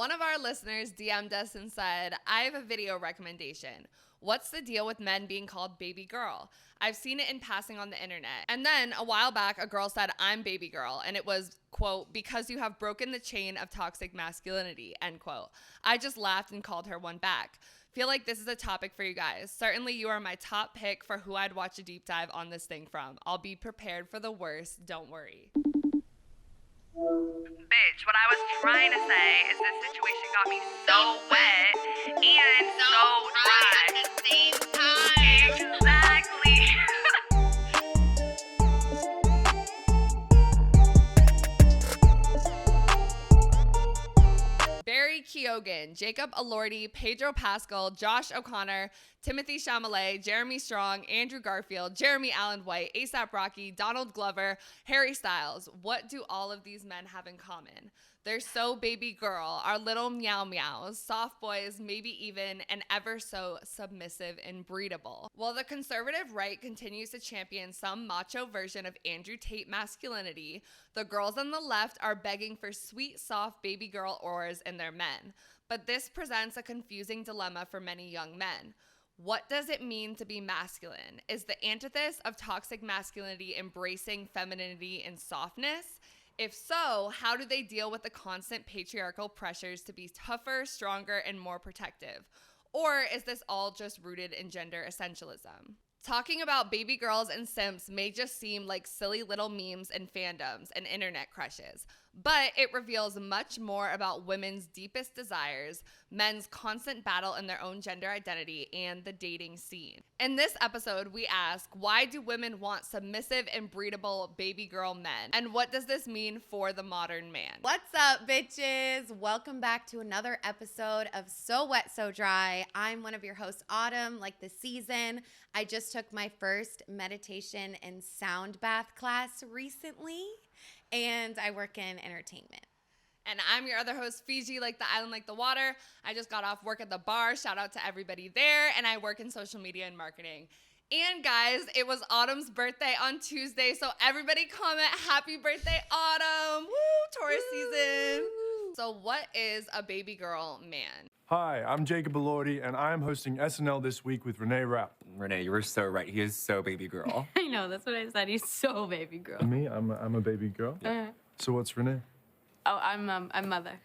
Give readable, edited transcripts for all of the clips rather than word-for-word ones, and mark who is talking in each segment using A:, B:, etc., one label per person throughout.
A: One of our listeners DM'd us and said, I have a video recommendation. What's the deal with men being called baby girl? I've seen it in passing on the internet. And then a while back, a girl said, I'm baby girl. And it was, quote, because you have broken the chain of toxic masculinity, end quote. I just laughed and called her one back. Feel like this is a topic for you guys. Certainly you are my top pick for who I'd watch a deep dive on this thing from. I'll be prepared for the worst. Don't worry.
B: Bitch, what I was trying to say is this situation got me so wet and so dry at the same time. Exactly.
A: Barry Keoghan, Jacob Elordi, Pedro Pascal, Josh O'Connor, Timothee Chalamet, Jeremy Strong, Andrew Garfield, Jeremy Allen White, A$AP Rocky, Donald Glover, Harry Styles. What do all of these men have in common? They're so baby girl, our little meow meows, soft boys, maybe even an ever so submissive and breedable. While the conservative right continues to champion some macho version of Andrew Tate masculinity, the girls on the left are begging for sweet, soft baby girl auras in their men. But this presents a confusing dilemma for many young men. What does it mean to be masculine? Is the antithesis of toxic masculinity embracing femininity and softness? If so, how do they deal with the constant patriarchal pressures to be tougher, stronger, and more protective? Or is this all just rooted in gender essentialism? Talking about baby girls and simps may just seem like silly little memes and fandoms and internet crushes, but it reveals much more about women's deepest desires, men's constant battle in their own gender identity, and the dating scene. In this episode, we ask, why do women want submissive and breedable baby girl men? And what does this mean for the modern man?
C: What's up, bitches? Welcome back to another episode of So Wet, So Dry. I'm one of your hosts, Autumn, like the season. I just took my first meditation and sound bath class recently, and I work in entertainment.
A: And I'm your other host, Fiji, like the island, like the water. I just got off work at the bar. Shout out to everybody there. And I work in social media and marketing. And guys, it was Autumn's birthday on Tuesday. So everybody comment, happy birthday, Autumn. Woo, Taurus season. So what is a baby girl man?
D: Hi, I'm Jacob Elordi, and I'm hosting SNL this week with Renee Rapp.
E: Renee, you were so right. He is so baby girl.
F: I know, that's what I said. He's so baby girl.
D: Me, I'm a baby girl. So what's Renee?
F: Oh, I'm mother.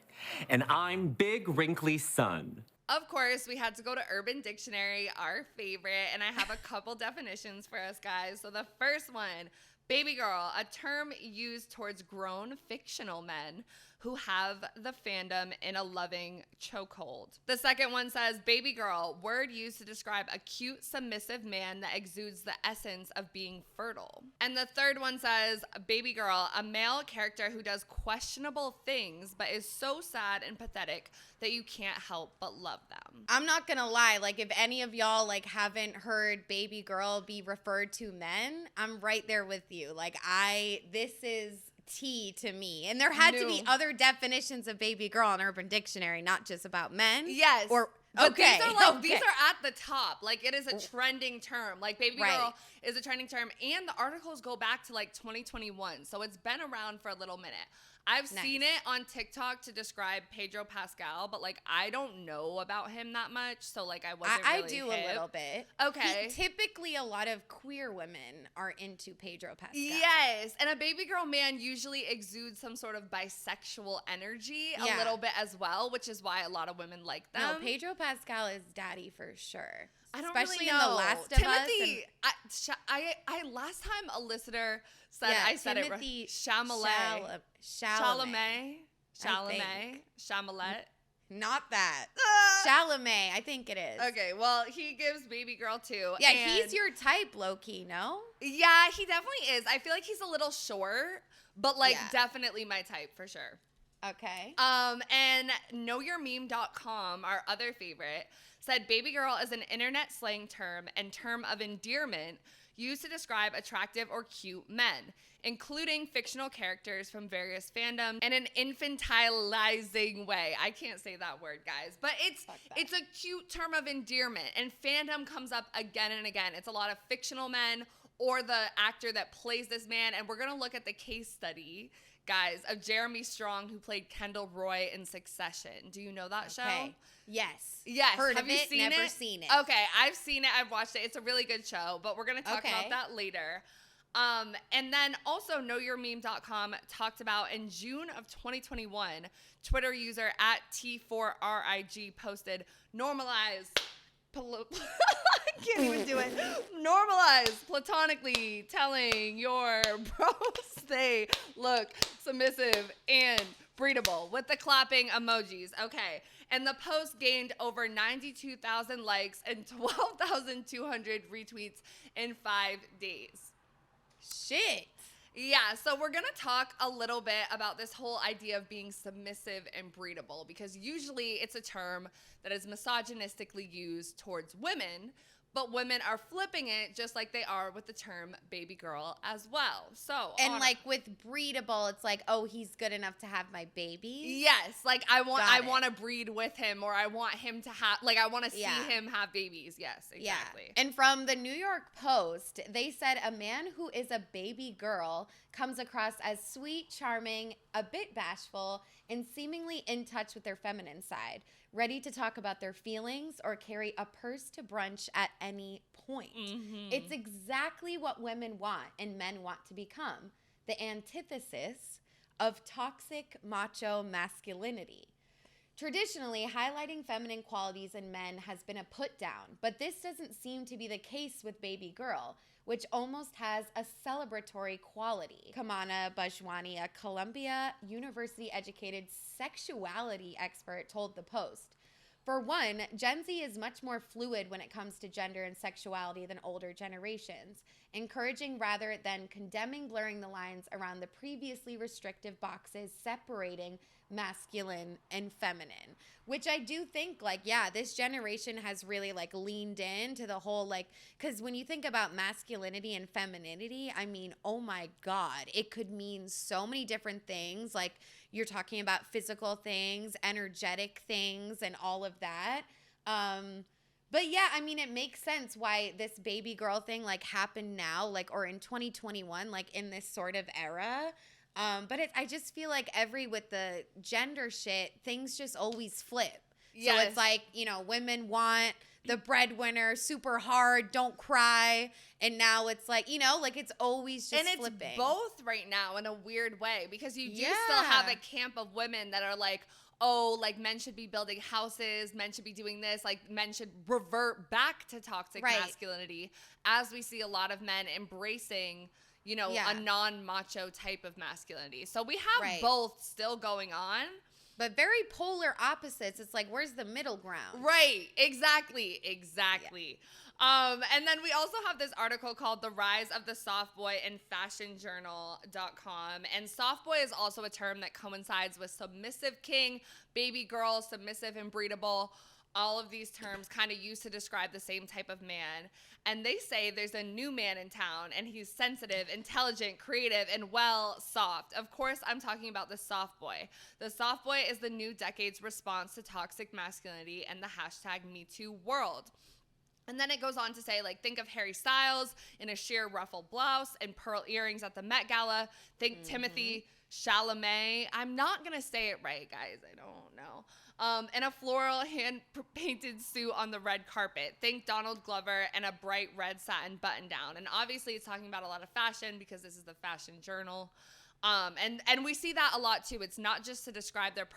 E: And I'm big wrinkly son.
A: Of course, we had to go to Urban Dictionary, our favorite, and I have a couple definitions for us guys. So the first one, baby girl, a term used towards grown fictional men who have the fandom in a loving chokehold. The second one says, baby girl, word used to describe a cute, submissive man that exudes the essence of being fertile. And the third one says, baby girl, a male character who does questionable things but is so sad and pathetic that you can't help but love them.
C: I'm not gonna lie, like if any of y'all like haven't heard baby girl be referred to men, I'm right there with you. Like this is tea to me. And there had to be other definitions of baby girl in Urban Dictionary, not just about men.
A: Yes.
C: Or
A: but these are at the top. Like it is a trending term. Like baby girl is a trending term, and the articles go back to like 2021. So it's been around for a little minute. I've seen it on TikTok to describe Pedro Pascal, but like I don't know about him that much, so like I wasn't really
C: I do
A: hip.
C: a little bit.
A: Okay.
C: Typically a lot of queer women are into Pedro Pascal.
A: Yes, and a baby girl man usually exudes some sort of bisexual energy a little bit as well, which is why a lot of women like them.
C: No, Pedro Pascal is daddy for sure.
A: I don't
C: Especially
A: really know.
C: in The Last of
A: Timothy,
C: Us.
A: I last time a listener said I said
C: Timothy
A: it Chalamet.
C: Not that. Chalamet, I think it is.
A: Okay, well, he gives baby girl too.
C: Yeah, he's your type, low-key, no?
A: Yeah, he definitely is. I feel like he's a little short, but like definitely my type for sure.
C: Okay.
A: And knowyourmeme.com, our other favorite, said baby girl is an internet slang term and term of endearment used to describe attractive or cute men, including fictional characters from various fandoms in an infantilizing way. I can't say that word, guys, but it's a cute term of endearment, and fandom comes up again and again. It's a lot of fictional men or the actor that plays this man, and we're gonna look at the case study guys, of Jeremy Strong, who played Kendall Roy in Succession. Do you know that show?
C: Yes.
A: Yes.
C: Heard
A: Have
C: of
A: you
C: it,
A: seen
C: never
A: it?
C: seen it.
A: Okay, I've seen it. I've watched it. It's a really good show, but we're going to talk about that later. And then also KnowYourMeme.com talked about in June of 2021, Twitter user at T4RIG posted, normalize, I can't even do it. Normalize platonically telling your bros they look submissive and breedable with the clapping emojis. Okay. And the post gained over 92,000 likes and 12,200 retweets in 5 days.
C: Shit.
A: Yeah, so we're going to talk a little bit about this whole idea of being submissive and breedable, because usually it's a term that is misogynistically used towards women, but women are flipping it just like they are with the term baby girl as well. So,
C: And like with breedable, it's like, oh, he's good enough to have my baby.
A: yes, like I want to breed with him, or I want him to have, like I want to see him have babies. Yes, exactly.
C: Yeah. And from the New York Post, they said a man who is a baby girl comes across as sweet, charming, a bit bashful, and seemingly in touch with their feminine side, ready to talk about their feelings or carry a purse to brunch at any point.
A: Mm-hmm.
C: It's exactly what women want and men want to become, the antithesis of toxic macho masculinity. Traditionally, highlighting feminine qualities in men has been a put down, but this doesn't seem to be the case with Baby Girl, which almost has a celebratory quality. Kamana Bajwani, a Columbia University-educated sexuality expert, told the Post. For one, Gen Z is much more fluid when it comes to gender and sexuality than older generations, encouraging rather than condemning blurring the lines around the previously restrictive boxes separating masculine and feminine, which I do think, like, yeah, this generation has really like leaned into the whole, like, because when you think about masculinity and femininity, I mean, oh my God, it could mean so many different things. Like, you're talking about physical things, energetic things, and all of that. But yeah, I mean, it makes sense why this baby girl thing like happened now, like, or in 2021, like in this sort of era. But I just feel like with the gender shit, things just always flip. Yes. So it's like, you know, women want the breadwinner, super hard, don't cry. And now it's like, you know, like it's always just flipping.
A: And it's both right now in a weird way, because you do still have a camp of women that are like, oh, like men should be building houses, men should be doing this, like men should revert back to toxic masculinity, as we see a lot of men embracing, you know, a non-macho type of masculinity. So we have both still going on.
C: But very polar opposites. It's like, where's the middle ground?
A: Right. Exactly. And then we also have this article called The Rise of the Soft Boy in fashionjournal.com. And soft boy is also a term that coincides with submissive king, baby girl, submissive and breedable. All of these terms kind of used to describe the same type of man. And they say there's a new man in town, and he's sensitive, intelligent, creative, and well, soft. Of course, I'm talking about the soft boy. The soft boy is the new decade's response to toxic masculinity and the hashtag #MeToo world. And then it goes on to say, like, think of Harry Styles in a sheer ruffled blouse and pearl earrings at the Met Gala. Think Timothee Chalamet. I'm not going to say it right, guys. I don't know. And a floral hand-painted suit on the red carpet. Think Donald Glover and a bright red satin button-down. And obviously it's talking about a lot of fashion, because this is the fashion journal. And we see that a lot too. It's not just to describe their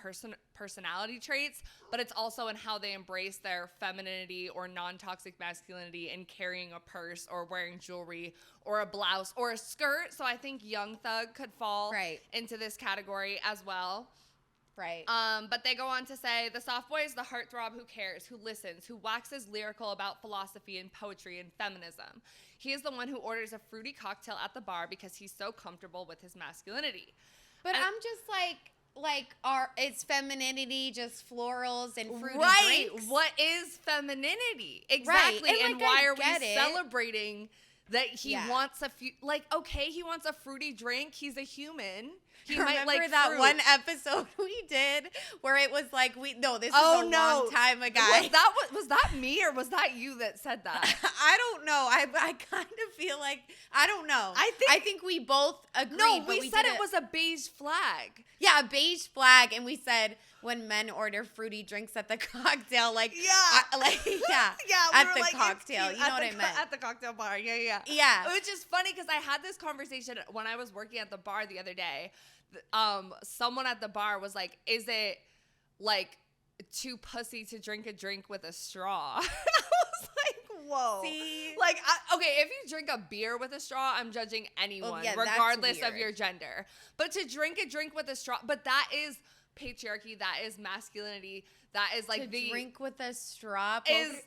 A: personality traits, but it's also in how they embrace their femininity or non-toxic masculinity in carrying a purse or wearing jewelry or a blouse or a skirt. So I think Young Thug could fall into this category as well.
C: Right.
A: But they go on to say, the soft boy is the heartthrob who cares, who listens, who waxes lyrical about philosophy and poetry and feminism. He is the one who orders a fruity cocktail at the bar because he's so comfortable with his masculinity.
C: But I'm just like, is femininity just florals and fruity drinks?
A: What is femininity? Exactly.
C: Right.
A: And why are we celebrating that he wants he wants a fruity drink. He's a human. He might
C: Remember
A: like
C: that
A: fruit.
C: one episode we did where it was like this was
A: Oh,
C: a
A: no.
C: long time ago.
A: Was that me or was that you that said that?
C: I don't know. I kind of feel like I don't know. I think we both agreed.
A: No,
C: but
A: we said
C: did
A: it was a beige flag.
C: a beige flag, and we said when men order fruity drinks at the cocktail,
A: Yeah.
C: yeah,
A: Yeah,
C: at
A: we were
C: the
A: like, it's
C: cocktail.
A: cute.
C: You know what I meant?
A: At the cocktail bar. Yeah.
C: Yeah.
A: Which is funny because I had this conversation when I was working at the bar the other day. Someone at the bar was like, "Is it like too pussy to drink a drink with a straw?" And I was like, "Whoa."
C: See?
A: Like, okay, if you drink a beer with a straw, I'm judging anyone,
C: yeah, that's
A: regardless of
C: weird.
A: your gender. But to drink a drink with a straw, but that is patriarchy, that is masculinity, that is like
C: to drink with a straw.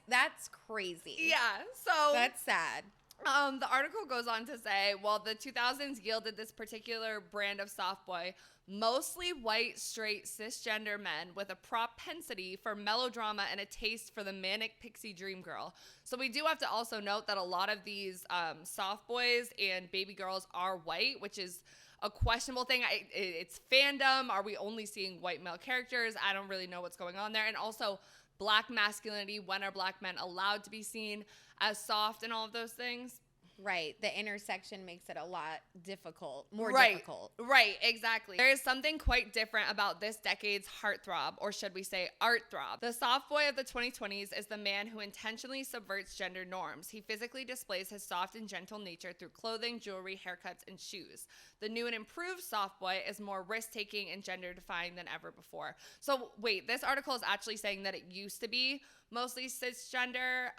C: That's crazy.
A: Yeah, so
C: That's sad.
A: the article goes on to say, well, the 2000s yielded this particular brand of soft boy, mostly white, straight, cisgender men with a propensity for melodrama and a taste for the manic pixie dream girl. So we do have to also note that a lot of these soft boys and baby girls are white, which is a questionable thing. It's fandom. Are we only seeing white male characters? I don't really know what's going on there. And also black masculinity. When are black men allowed to be seen as soft and all of those things?
C: Right. The intersection makes it a lot more
A: Right.
C: difficult.
A: Right, exactly. There is something quite different about this decade's heartthrob, or should we say art throb. The soft boy of the 2020s is the man who intentionally subverts gender norms. He physically displays his soft and gentle nature through clothing, jewelry, haircuts, and shoes. The new and improved soft boy is more risk-taking and gender-defying than ever before. So wait, this article is actually saying that it used to be mostly cisgender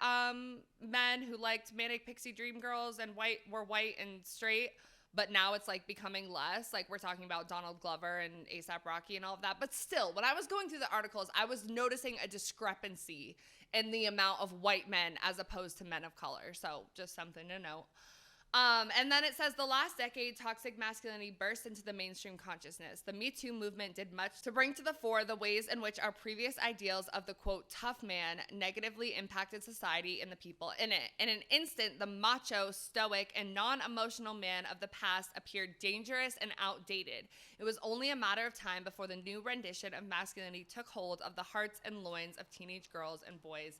A: men who liked manic pixie dream girls and were white and straight, but now it's like becoming less. Like we're talking about Donald Glover and A$AP Rocky and all of that. But still, when I was going through the articles, I was noticing a discrepancy in the amount of white men as opposed to men of color. So just something to note. And then it says the last decade, toxic masculinity burst into the mainstream consciousness. The Me Too movement did much to bring to the fore the ways in which our previous ideals of the, quote, tough man negatively impacted society and the people in it. In an instant, the macho, stoic, and non-emotional man of the past appeared dangerous and outdated. It was only a matter of time before the new rendition of masculinity took hold of the hearts and loins of teenage girls and boys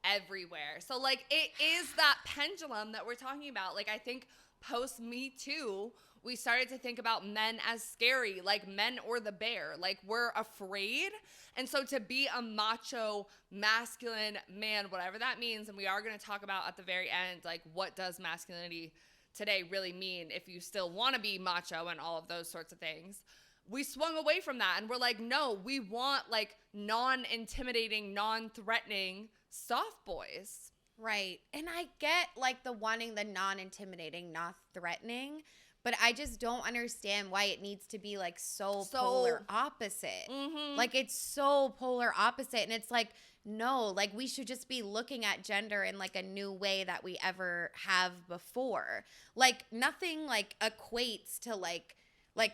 A: everywhere. So like it is that pendulum that we're talking about. Like I think post Me Too, we started to think about men as scary, like men or the bear, like we're afraid. And so to be a macho, masculine man, whatever that means, and we are going to talk about at the very end, like what does masculinity today really mean if you still want to be macho and all of those sorts of things. We swung away from that and we're like, no, we want like non-intimidating, non-threatening soft boys.
C: Right. And I get like the wanting the non-intimidating, not threatening, but I just don't understand why it needs to be like so polar opposite.
A: Mm-hmm.
C: Like it's so polar opposite. And it's like, no, like we should just be looking at gender in like a new way that we ever have before. Like nothing like equates to like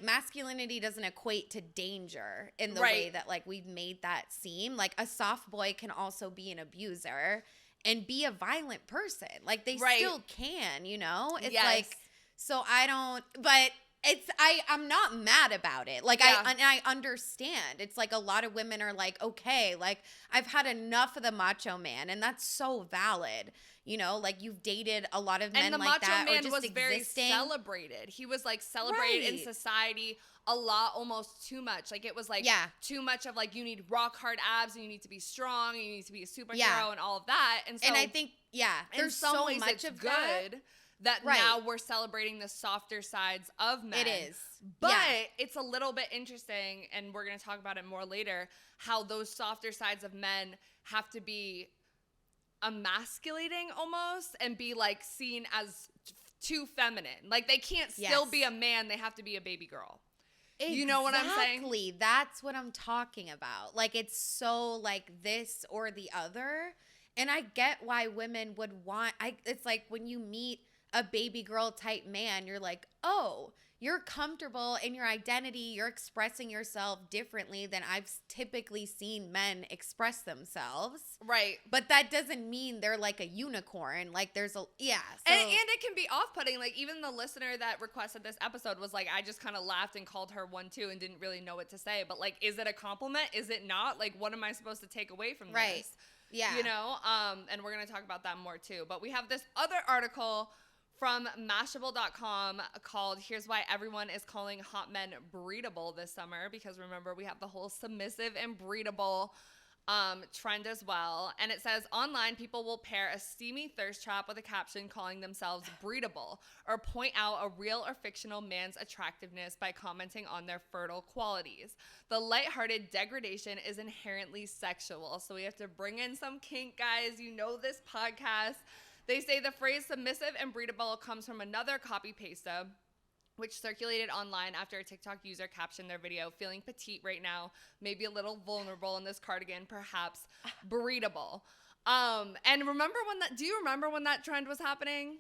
C: masculinity doesn't equate to danger in the way that like we've made that seem. Like a soft boy can also be an abuser and be a violent person. Like they still can, you know? It's like, so I don't, but it's, I'm not mad about it. Like I understand. It's like a lot of women are like, okay, like I've had enough of the macho man, and that's so valid. You know, like you've dated a lot of men like that.
A: And the macho man
C: or just
A: was very celebrated. He was like celebrated in society a lot, almost too much. Like it was like too much of like you need rock hard abs and you need to be strong and you need to be a superhero and all of that. And so,
C: and I think there's so
A: ways
C: much
A: it's
C: of
A: good that now we're celebrating the softer sides of men.
C: It is.
A: But it's a little bit interesting, and we're going to talk about it more later, how those softer sides of men have to be emasculating almost and be like seen as too feminine. Like they can't still be a man, they have to be a baby girl.
C: Exactly.
A: You know what I'm saying?
C: Exactly. That's what I'm talking about. Like it's so like this or the other. And I get why women would want it's like when you meet a baby girl type man, you're like, oh, you're comfortable in your identity. You're expressing yourself differently than I've typically seen men express themselves.
A: Right.
C: But that doesn't mean they're like a unicorn. Like there's a, yeah. So,
A: And it can be off-putting. Like, even the listener that requested this episode was like, I just kind of laughed and called her one too and didn't really know what to say. But like, is it a compliment? Is it not? Like, what am I supposed to take away from
C: right.
A: this?
C: Yeah.
A: You know? And we're going to talk about that more too. But we have this other article from Mashable.com called "Here's Why Everyone is Calling Hot Men Breedable This Summer," because remember, we have the whole submissive and breedable trend as well. And it says, online people will pair a steamy thirst trap with a caption calling themselves breedable, or point out a real or fictional man's attractiveness by commenting on their fertile qualities. The lighthearted degradation is inherently sexual. So we have to bring in some kink, guys. You know this podcast. They say the phrase submissive and breedable comes from another copy-pasta, which circulated online after a TikTok user captioned their video, feeling petite right now, maybe a little vulnerable in this cardigan, perhaps breedable. And remember do you remember when that trend was happening?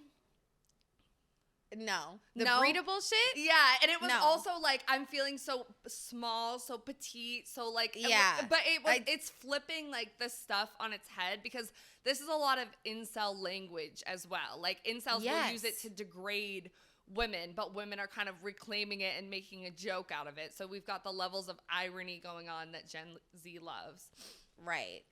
C: No. The
A: No?
C: breedable shit?
A: Yeah, and it was
C: No.
A: also like, I'm feeling so small, so petite, so like,
C: Yeah.
A: But it's flipping like the stuff on its head, because this is a lot of incel language as well. Like, incels will use it
C: Yes.
A: to degrade women, but women are kind of reclaiming it and making a joke out of it. So we've got the levels of irony going on that Gen Z loves.
C: Right.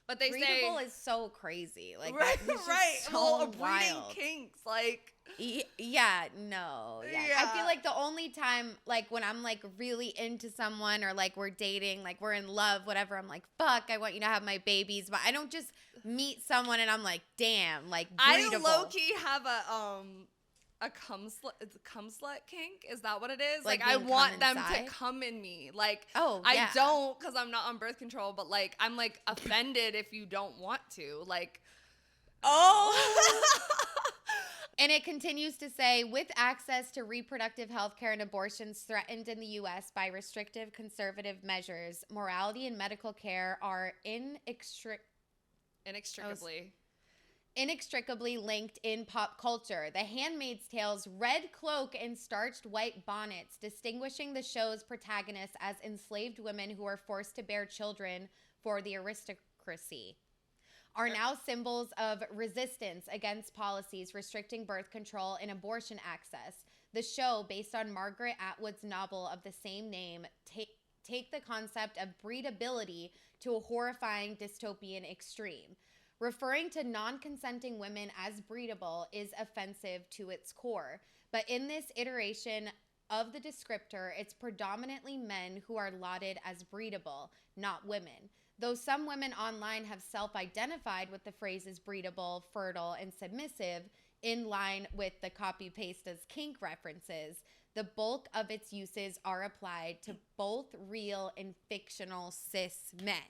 A: But they
C: breedable
A: say
C: is so crazy. Like,
A: right,
C: that is just
A: right.
C: so
A: Well, breeding
C: wild.
A: kinks, like.
C: Yeah, no. Yeah. I
A: Yeah.
C: feel like the only time, like, when I'm, like, really into someone or, like, we're dating, like, we're in love, whatever, I'm like, fuck, I want you to have my babies. But I don't just meet someone and I'm like, damn, like, breedable.
A: I low-key have a cum slut kink. Is that what it is?
C: Like,
A: I
C: being
A: want
C: cum
A: them
C: inside?
A: to come in me. Like,
C: Oh,
A: I
C: yeah.
A: don't, because I'm not on birth control, but like, I'm like offended if you don't want to. Like, oh.
C: And it continues to say, with access to reproductive health care and abortions threatened in the U.S. by restrictive conservative measures, morality and medical care are inextricably linked in pop culture. The Handmaid's Tale's red cloak and starched white bonnets, distinguishing the show's protagonists as enslaved women who are forced to bear children for the aristocracy, are now symbols of resistance against policies restricting birth control and abortion access. The show, based on Margaret Atwood's novel of the same name, take the concept of breedability to a horrifying dystopian extreme. Referring to non-consenting women as breedable is offensive to its core. But in this iteration of the descriptor, it's predominantly men who are lauded as breedable, not women. Though some women online have self-identified with the phrases breedable, fertile, and submissive, in line with the copy-pasta's kink references, the bulk of its uses are applied to both real and fictional cis men.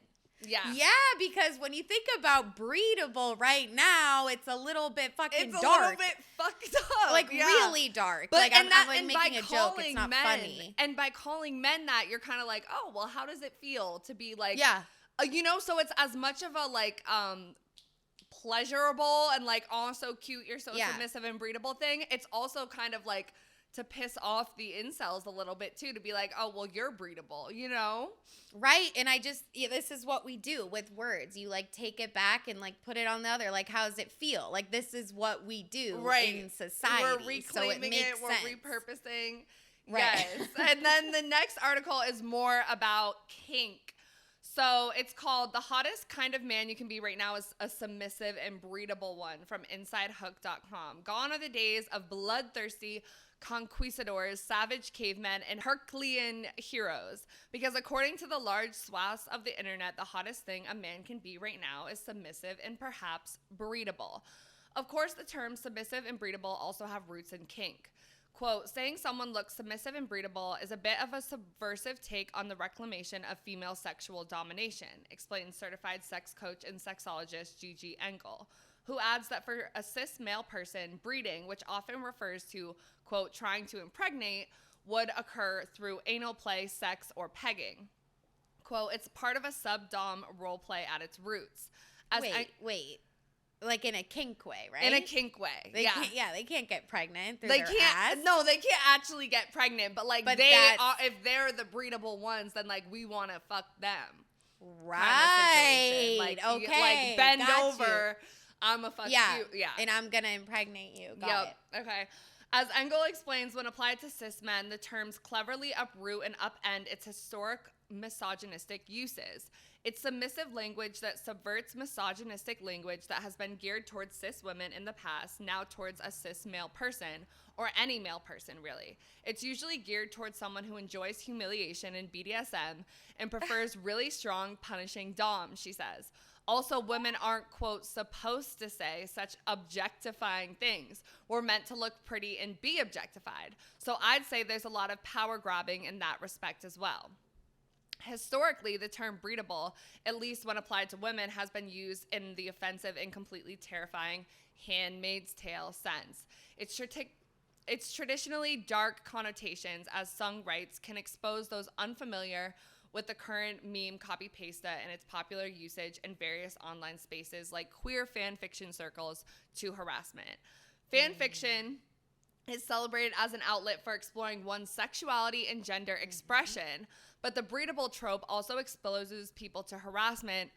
A: Yeah.
C: Yeah, because when you think about breedable right now, it's a little bit fucking
A: It's a
C: dark.
A: little bit fucked up.
C: Like,
A: yeah.
C: really dark.
A: But
C: Like, I'm like
A: and
C: making
A: by
C: a joke. It's
A: calling
C: not
A: men,
C: funny.
A: And by calling men that, you're kind of like, oh, well, how does it feel to be like,
C: Yeah.
A: You know, so it's as much of a like pleasurable and like, oh, so cute, you're so submissive and breedable thing. It's also kind of like to piss off the incels a little bit too, to be like, oh, well, you're breedable, you know?
C: Right. And this is what we do with words. You like take it back and like put it on the other. Like, how does it feel? Like, this is what we do in society.
A: We're reclaiming
C: so
A: we're
C: sense.
A: repurposing.
C: Right.
A: Yes. And then the next article is more about kink. So it's called "The Hottest Kind of Man You Can Be Right Now is a Submissive and Breedable One" from InsideHook.com. Gone are the days of bloodthirsty conquistadors, savage cavemen, and Herculean heroes. Because according to the large swaths of the internet, the hottest thing a man can be right now is submissive and perhaps breedable. Of course, the terms submissive and breedable also have roots in kink. Quote, saying someone looks submissive and breedable is a bit of a subversive take on the reclamation of female sexual domination, explains certified sex coach and sexologist Gigi Engel, who adds that for a cis male person, breeding, which often refers to, quote, trying to impregnate, would occur through anal play, sex, or pegging. Quote, it's part of a sub-dom role play at its roots.
C: Wait. like in a kink way, right?
A: In a kink way.
C: They
A: yeah.
C: they can't get pregnant through
A: They
C: their
A: can't.
C: ass.
A: No, they can't actually get pregnant. But like
C: But
A: they
C: that's-
A: are, if they're the breedable ones, then like we want to fuck them.
C: Right.
A: Like,
C: okay.
A: like bend
C: got
A: over. I'ma fuck
C: Yeah.
A: you. Yeah.
C: And I'm gonna impregnate you. Got it.
A: Okay. As Engel explains, when applied to cis men, the terms cleverly uproot and upend its historic misogynistic uses. It's submissive language that subverts misogynistic language that has been geared towards cis women in the past, now towards a cis male person, or any male person, really. It's usually geared towards someone who enjoys humiliation in BDSM and prefers really strong, punishing dom, she says. Also, women aren't, quote, supposed to say such objectifying things. We're meant to look pretty and be objectified. So I'd say there's a lot of power grabbing in that respect as well. Historically, the term breedable, at least when applied to women, has been used in the offensive and completely terrifying Handmaid's Tale sense. Its traditionally dark connotations, as Sung writes, can expose those unfamiliar with the current meme copy-pasta and its popular usage in various online spaces like queer fan fiction circles to harassment. Fan fiction is celebrated as an outlet for exploring one's sexuality and gender expression, but the breedable trope also exposes people to harassment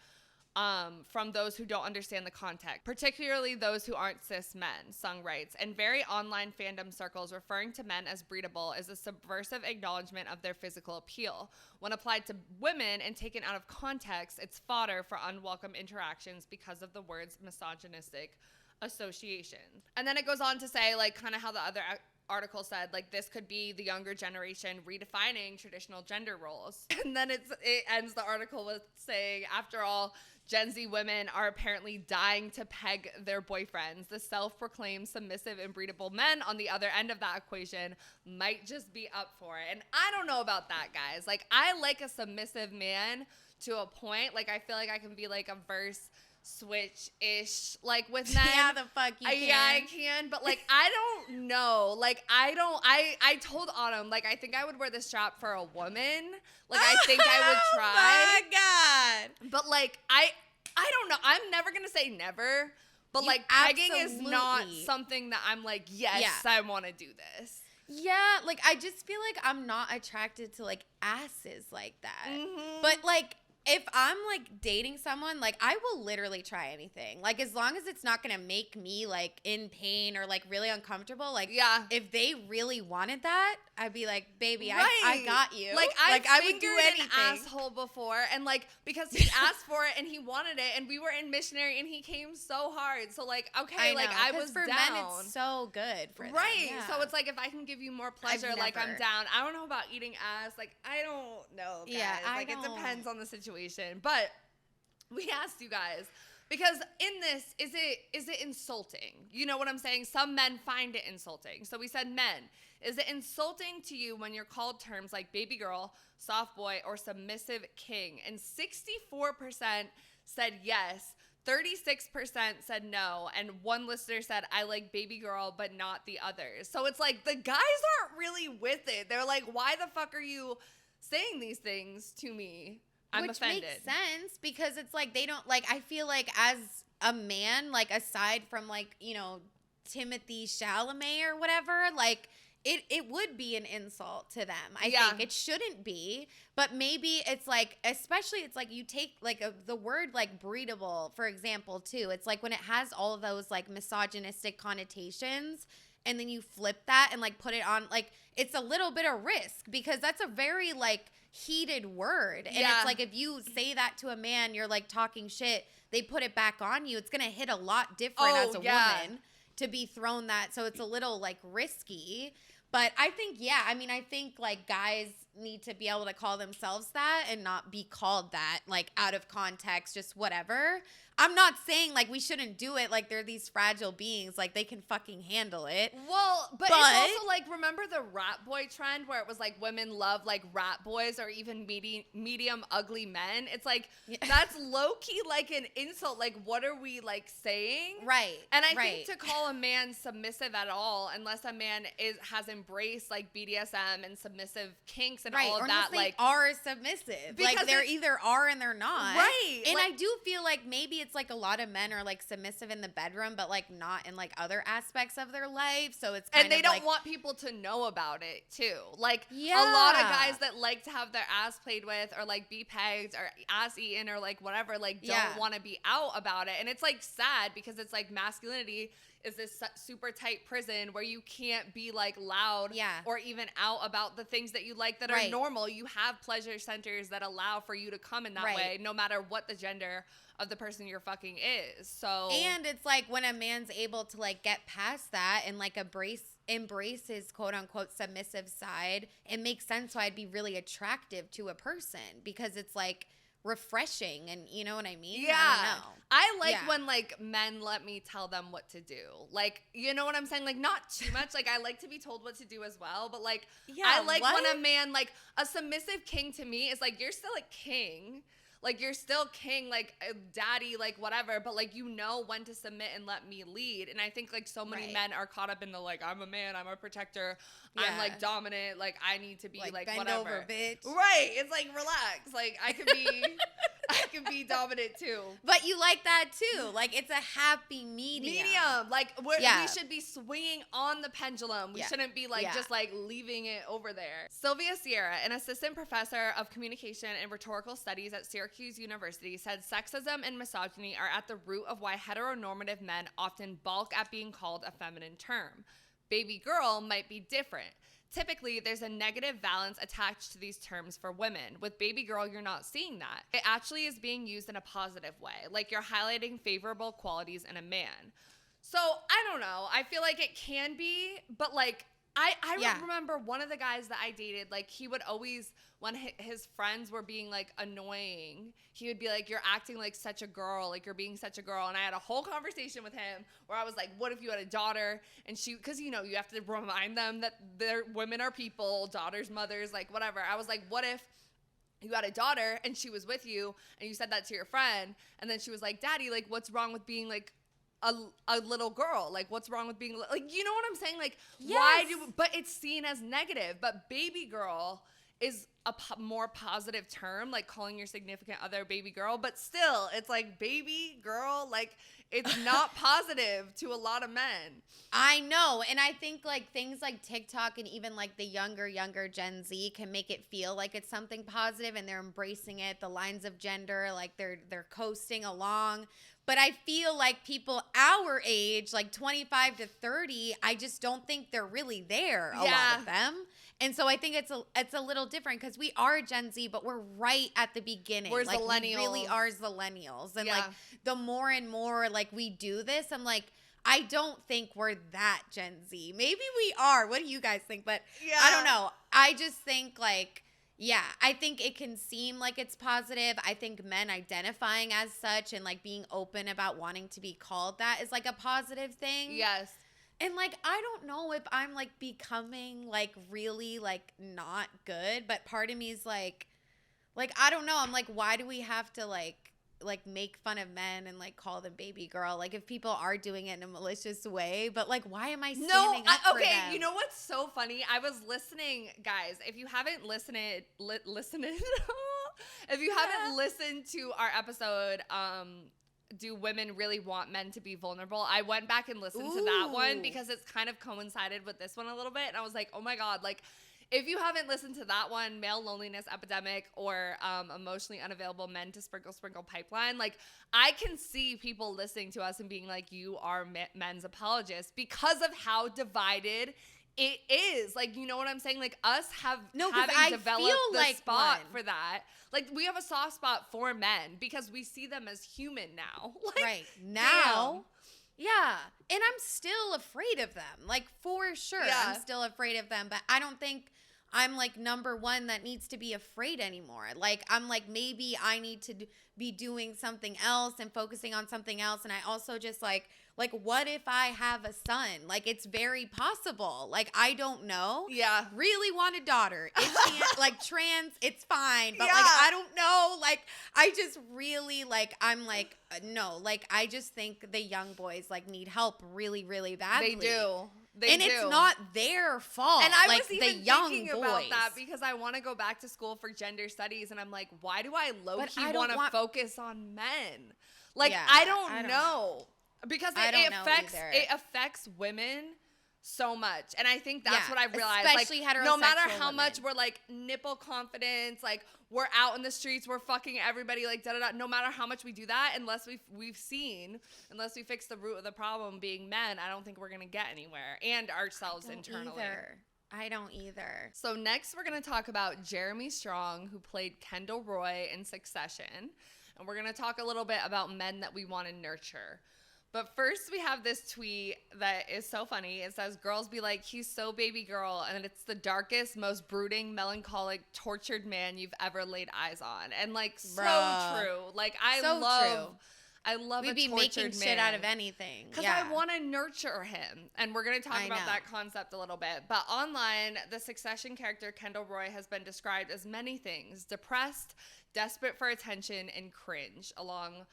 A: from those who don't understand the context, particularly those who aren't cis men, Sung writes. And very online fandom circles referring to men as breedable is a subversive acknowledgement of their physical appeal. When applied to women and taken out of context, it's fodder for unwelcome interactions because of the word's misogynistic association. And then it goes on to say, like, kind of how the other article said, like, this could be the younger generation redefining traditional gender roles. And then it ends the article with saying, after all, Gen Z women are apparently dying to peg their boyfriends. The self-proclaimed submissive and breedable men on the other end of that equation might just be up for it. And I don't know about that, guys. Like, I like a submissive man to a point. Like, I feel like I can be like a verse switch-ish, like, with men.
C: Yeah, the fuck you can.
A: Yeah, I can, but, like, I don't know. Like, I told Autumn, like, I think I would wear the strap for a woman. Like, I think I would try.
C: Oh, my God.
A: But, like, I don't know. I'm never going to say never, but,
C: You
A: like, pegging is
C: absolutely-
A: not something that I'm like, yes,
C: Yeah.
A: I want to do this.
C: Yeah, like, I just feel like I'm not attracted to, like, asses like that.
A: Mhm.
C: But, like, if I'm, like, dating someone, like, I will literally try anything. Like, as long as it's not going to make me, like, in pain or, like, really uncomfortable. Like,
A: Yeah.
C: if they really wanted that, I'd be like, baby, I
A: Right.
C: got you.
A: Like, I
C: would do
A: fingered
C: anything.
A: an asshole before, and, like, because he asked for it and he wanted it, and we were in missionary, and he came so hard. So, like, okay, like, I
C: 'cause
A: was
C: for
A: down.
C: men, it's so good for them.
A: Right.
C: Yeah.
A: So it's like, if I can give you more pleasure, like, I'm
C: never-
A: down. I don't know about eating ass. Like, I don't know, guys.
C: Yeah, I
A: like, it
C: don't.
A: depends on the situation. But we asked you guys, because in this, is it insulting? You know what I'm saying? Some men find it insulting. So we said, men, is it insulting to you when you're called terms like baby girl, soft boy, or submissive king? And 64% said yes. 36% said no, and one listener said, I like baby girl, but not the others. So it's like, the guys aren't really with it. They're like, why the fuck are you saying these things to me? I'm
C: Which
A: offended.
C: makes sense, because it's like, they don't, like, I feel like as a man, like, aside from, like, you know, Timothee Chalamet or whatever, like, it would be an insult to them. I think it shouldn't be, but maybe it's like, especially it's like, you take like the word like breedable, for example, too. It's like when it has all of those like misogynistic connotations, and then you flip that and like put it on, like, it's a little bit of risk, because that's a very like heated word. And it's like, if you say that to a man, you're like talking shit, they put it back on you, it's gonna hit a lot different as a woman to be thrown that. So it's a little like risky. But I think, I mean, I think like guys need to be able to call themselves that and not be called that, like, out of context, just whatever. I'm not saying like we shouldn't do it, like they're these fragile beings, like they can fucking handle it.
A: Well, but it's also like, remember the rat boy trend where it was like women love like rat boys or even medium ugly men? It's like, that's low-key like an insult. Like, what are we like saying?
C: Right.
A: And I think to call a man submissive at all, unless a man has embraced like BDSM and submissive kinks and all of
C: or
A: that,
C: unless they
A: like,
C: are submissive. Like, they're either are and they're not.
A: Right.
C: And I do feel like maybe it's like a lot of men are like submissive in the bedroom, but like not in like other aspects of their life. So it's kind
A: and they
C: of
A: don't
C: like,
A: want people to know about it too. Like a
C: Yeah.
A: lot of guys that like to have their ass played with or like be pegged or ass eaten or like whatever, like don't
C: Yeah.
A: want to be out about it. And it's like sad because it's like masculinity is this super tight prison where you can't be like loud
C: Yeah.
A: or even out about the things that you like that
C: Right.
A: are normal. You have pleasure centers that allow for you to come in that
C: Right.
A: way, no matter what the gender of the person you're fucking is. So
C: and it's like when a man's able to like get past that and like embrace his quote unquote submissive side, it makes sense why I'd be really attractive to a person, because it's like refreshing, and you know what I mean?
A: Yeah.
C: I don't know.
A: I like
C: Yeah.
A: when like men let me tell them what to do. Like, you know what I'm saying? Like not too much. Like I like to be told what to do as well, but like
C: Yeah,
A: I like when
C: what?
A: a man, like a submissive king to me is like you're still a king. Like you're still king, like a daddy, like whatever, but like you know when to submit and let me lead. And I think like so many
C: Right.
A: men are caught up in the like I'm a man, I'm a protector, I'm
C: Yeah.
A: like dominant, like I need to be like
C: bend
A: whatever.
C: over, bitch.
A: Right. It's like relax. Like I could be dominant too.
C: But you like that too. Like it's a happy medium.
A: Like
C: Yeah.
A: we should be swinging on the pendulum. We
C: Yeah.
A: shouldn't be like
C: Yeah.
A: just like leaving it over there. Sylvia Sierra, an assistant professor of communication and rhetorical studies at Syracuse University, said sexism and misogyny are at the root of why heteronormative men often balk at being called a feminine term. Baby girl might be different. Typically, there's a negative valence attached to these terms for women. With baby girl, you're not seeing that. It actually is being used in a positive way, like you're highlighting favorable qualities in a man. So, I don't know. I feel like it can be, but like, I
C: Yeah.
A: remember one of the guys that I dated, like he would always, when his friends were being like annoying, he would be like, you're acting like such a girl, like you're being such a girl. And I had a whole conversation with him where I was like, what if you had a daughter? And because you know, you have to remind them that women are people, daughters, mothers, like whatever. I was like, what if you had a daughter and she was with you and you said that to your friend? And then she was like, Daddy, like what's wrong with being like a little girl? Like what's wrong with being like, you know what I'm saying? Like
C: Yes.
A: but it's seen as negative. But baby girl is a more positive term, like calling your significant other baby girl, but still it's like baby girl, like it's not positive to a lot of men.
C: I know. And I think like things like TikTok and even like the younger Gen Z can make it feel like it's something positive and they're embracing it. The lines of gender, like they're coasting along. But I feel like people our age, like 25 to 30, I just don't think they're really there, a lot of them. And so I think it's a little different because we are Gen Z, but we're right at the beginning.
A: We're
C: like,
A: zillennials.
C: We really are zillennials. And
A: Yeah.
C: like the more and more like we do this, I'm like, I don't think we're that Gen Z. Maybe we are. What do you guys think? But
A: Yeah.
C: I don't know. I just think like, yeah, I think it can seem like it's positive. I think men identifying as such and like being open about wanting to be called that is like a positive thing.
A: Yes.
C: And like, I don't know if I'm like becoming like really like not good, but part of me is like, I don't know. I'm like, why do we have to like make fun of men and like call them baby girl? Like if people are doing it in a malicious way, but like, why am I standing up for
A: okay,
C: them?
A: you know what's so funny? I was listening, guys, if you haven't listened, if you haven't listened to our episode, do women really want men to be vulnerable? I went back and listened to that one
C: Ooh.
A: because it's kind of coincided with this one a little bit. And I was like, oh my God, like if you haven't listened to that one, Male Loneliness Epidemic or Emotionally Unavailable Men to Sprinkle Pipeline, like I can see people listening to us and being like, you are men's apologists because of how divided it is. Like, you know what I'm saying? Like us having developed the
C: like
A: spot
C: one.
A: for that. Like we have a soft spot for men because we see them as human now. Like,
C: Right. Now. Yeah. And I'm still afraid of them. Like for sure.
A: Yeah.
C: I'm still afraid of them, but I don't think I'm like number one that needs to be afraid anymore. Like I'm like, maybe I need to be doing something else and focusing on something else. And I also just like what if I have a son? Like it's very possible. Like I don't know.
A: Yeah.
C: Really want a daughter. If she like trans, it's fine. But
A: Yeah.
C: like I don't know. Like I just really like I'm like no. Like I just think the young boys like need help really, really badly.
A: They do.
C: And
A: do.
C: it's not their fault.
A: And I
C: like,
A: was even
C: the young
A: thinking
C: boys.
A: about that because I want to go back to school for gender studies, and I'm like, why do I low-key
C: I don't
A: want to focus on men? Like,
C: Yeah,
A: I don't know. Because
C: I don't know either.
A: it affects women so much. And I think that's
C: Yeah,
A: what I've realized.
C: especially
A: like, no matter
C: heterosexual
A: how much
C: women.
A: we're like nipple confidence, like we're out in the streets, we're fucking everybody, like da-da-da. No matter how much we do that, unless we fix the root of the problem being men, I don't think we're gonna get anywhere. And ourselves internally.
C: I don't either.
A: So next we're going to talk about Jeremy Strong, who played Kendall Roy in Succession. And we're going to talk a little bit about men that we want to nurture. But first we have this tweet that is so funny. It says, girls be like, he's so baby girl. And it's the darkest, most brooding, melancholic, tortured man you've ever laid eyes on. And like, so true. Like, I love
C: We'd
A: a
C: be
A: tortured
C: making shit out of anything.
A: Because I want to nurture him. And we're going to talk about that concept a little bit. But online, the Succession character Kendall Roy has been described as many things: depressed, desperate for attention, and cringe, along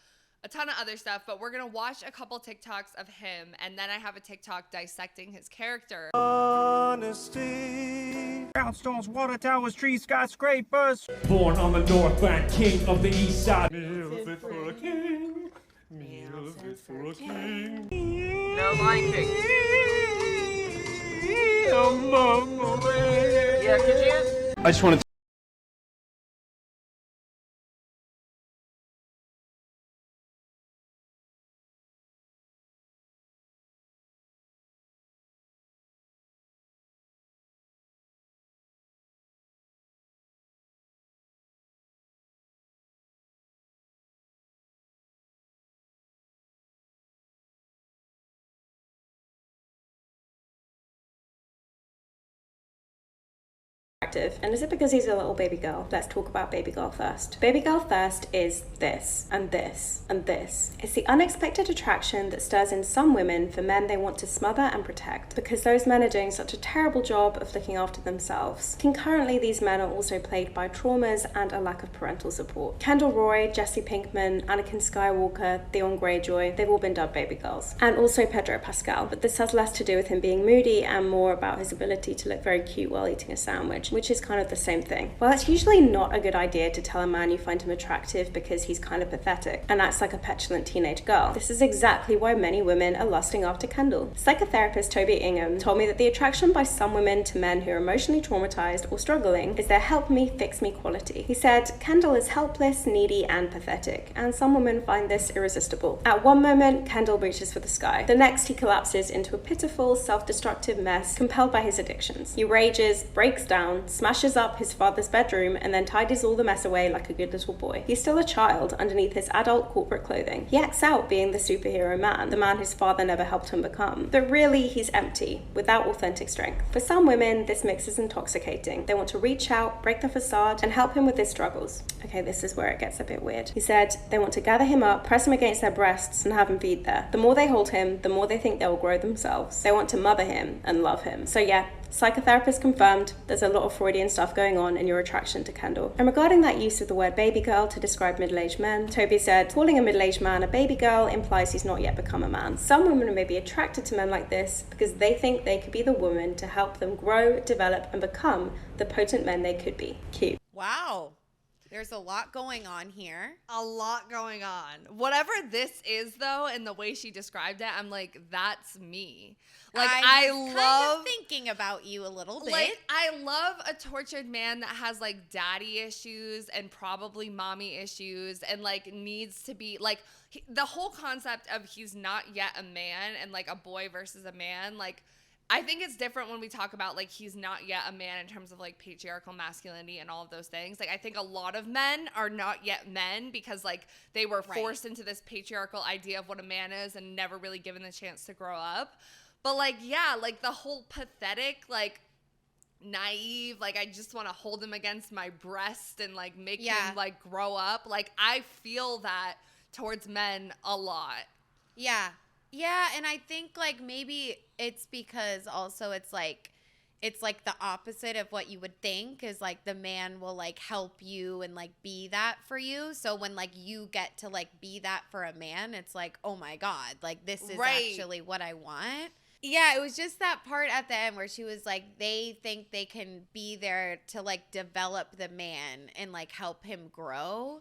A: a ton of other stuff. But we're going to watch a couple TikToks of him. And then I have a TikTok dissecting his character.
G: Honesty. Brownstones, water towers, trees, skyscrapers.
H: Born on the north bank, king of the east side.
G: Meal fit for a king. Meal fit for a king.
I: No Lion King. Yeah, could you?
D: I just want to
J: And is it because he's a little baby girl? Let's talk about baby girl first. Baby girl first is this and this and this. It's the unexpected attraction that stirs in some women for men they want to smother and protect, because those men are doing such a terrible job of looking after themselves. Concurrently, these men are also plagued by traumas and a lack of parental support. Kendall Roy, Jesse Pinkman, Anakin Skywalker, Theon Greyjoy, they've all been dubbed baby girls. And also Pedro Pascal, but this has less to do with him being moody and more about his ability to look very cute while eating a sandwich, which is kind of the same thing. Well, it's usually not a good idea to tell a man you find him attractive because he's kind of pathetic and acts like a petulant teenage girl. This is exactly why many women are lusting after Kendall. Psychotherapist Toby Ingham told me that the attraction by some women to men who are emotionally traumatized or struggling is their help me, fix me quality. He said, Kendall is helpless, needy, and pathetic, and some women find this irresistible. At one moment, Kendall reaches for the sky. The next, he collapses into a pitiful, self-destructive mess compelled by his addictions. He rages, breaks down, smashes up his father's bedroom, and then tidies all the mess away like a good little boy. He's still a child underneath his adult corporate clothing. He acts out being the superhero man, the man whose father never helped him become. But really, he's empty, without authentic strength. For some women, this mix is intoxicating. They want to reach out, break the facade, and help him with his struggles. Okay, this is where it gets a bit weird. He said they want to gather him up, press him against their breasts, and have him feed there. The more they hold him, the more they think they'll grow themselves. They want to mother him and love him. So yeah, psychotherapist confirmed there's a lot of Freudian stuff going on in your attraction to Kendall. And regarding that use of the word baby girl to describe middle-aged men, Toby said, calling a middle-aged man a baby girl implies he's not yet become a man. Some women may be attracted to men like this because they think they could be the woman to help them grow, develop, and become the potent men they could be. Cute.
C: Wow. There's a lot going on here.
A: A lot going on. Whatever this is, though, and the way she described it, I'm like, that's me. Like, I
C: was
A: love
C: kind of thinking about you a little bit.
A: Like, I love a tortured man that has like daddy issues and probably mommy issues and like needs to be like the whole concept of he's not yet a man and like a boy versus a man. Like, I think it's different when we talk about like he's not yet a man in terms of like patriarchal masculinity and all of those things. Like, I think a lot of men are not yet men because like they were forced into this patriarchal idea of what a man is and never really given the chance to grow up. But like, yeah, like the whole pathetic, like naive, like I just want to hold him against my breast and like make him like grow up. Like, I feel that towards men a lot.
C: Yeah. Yeah, and I think like maybe it's because also it's like the opposite of what you would think is like the man will like help you and like be that for you. So when like you get to like be that for a man, it's like, oh my God, like this is actually what I want. Yeah, it was just that part at the end where she was like, they think they can be there to like develop the man and like help him grow.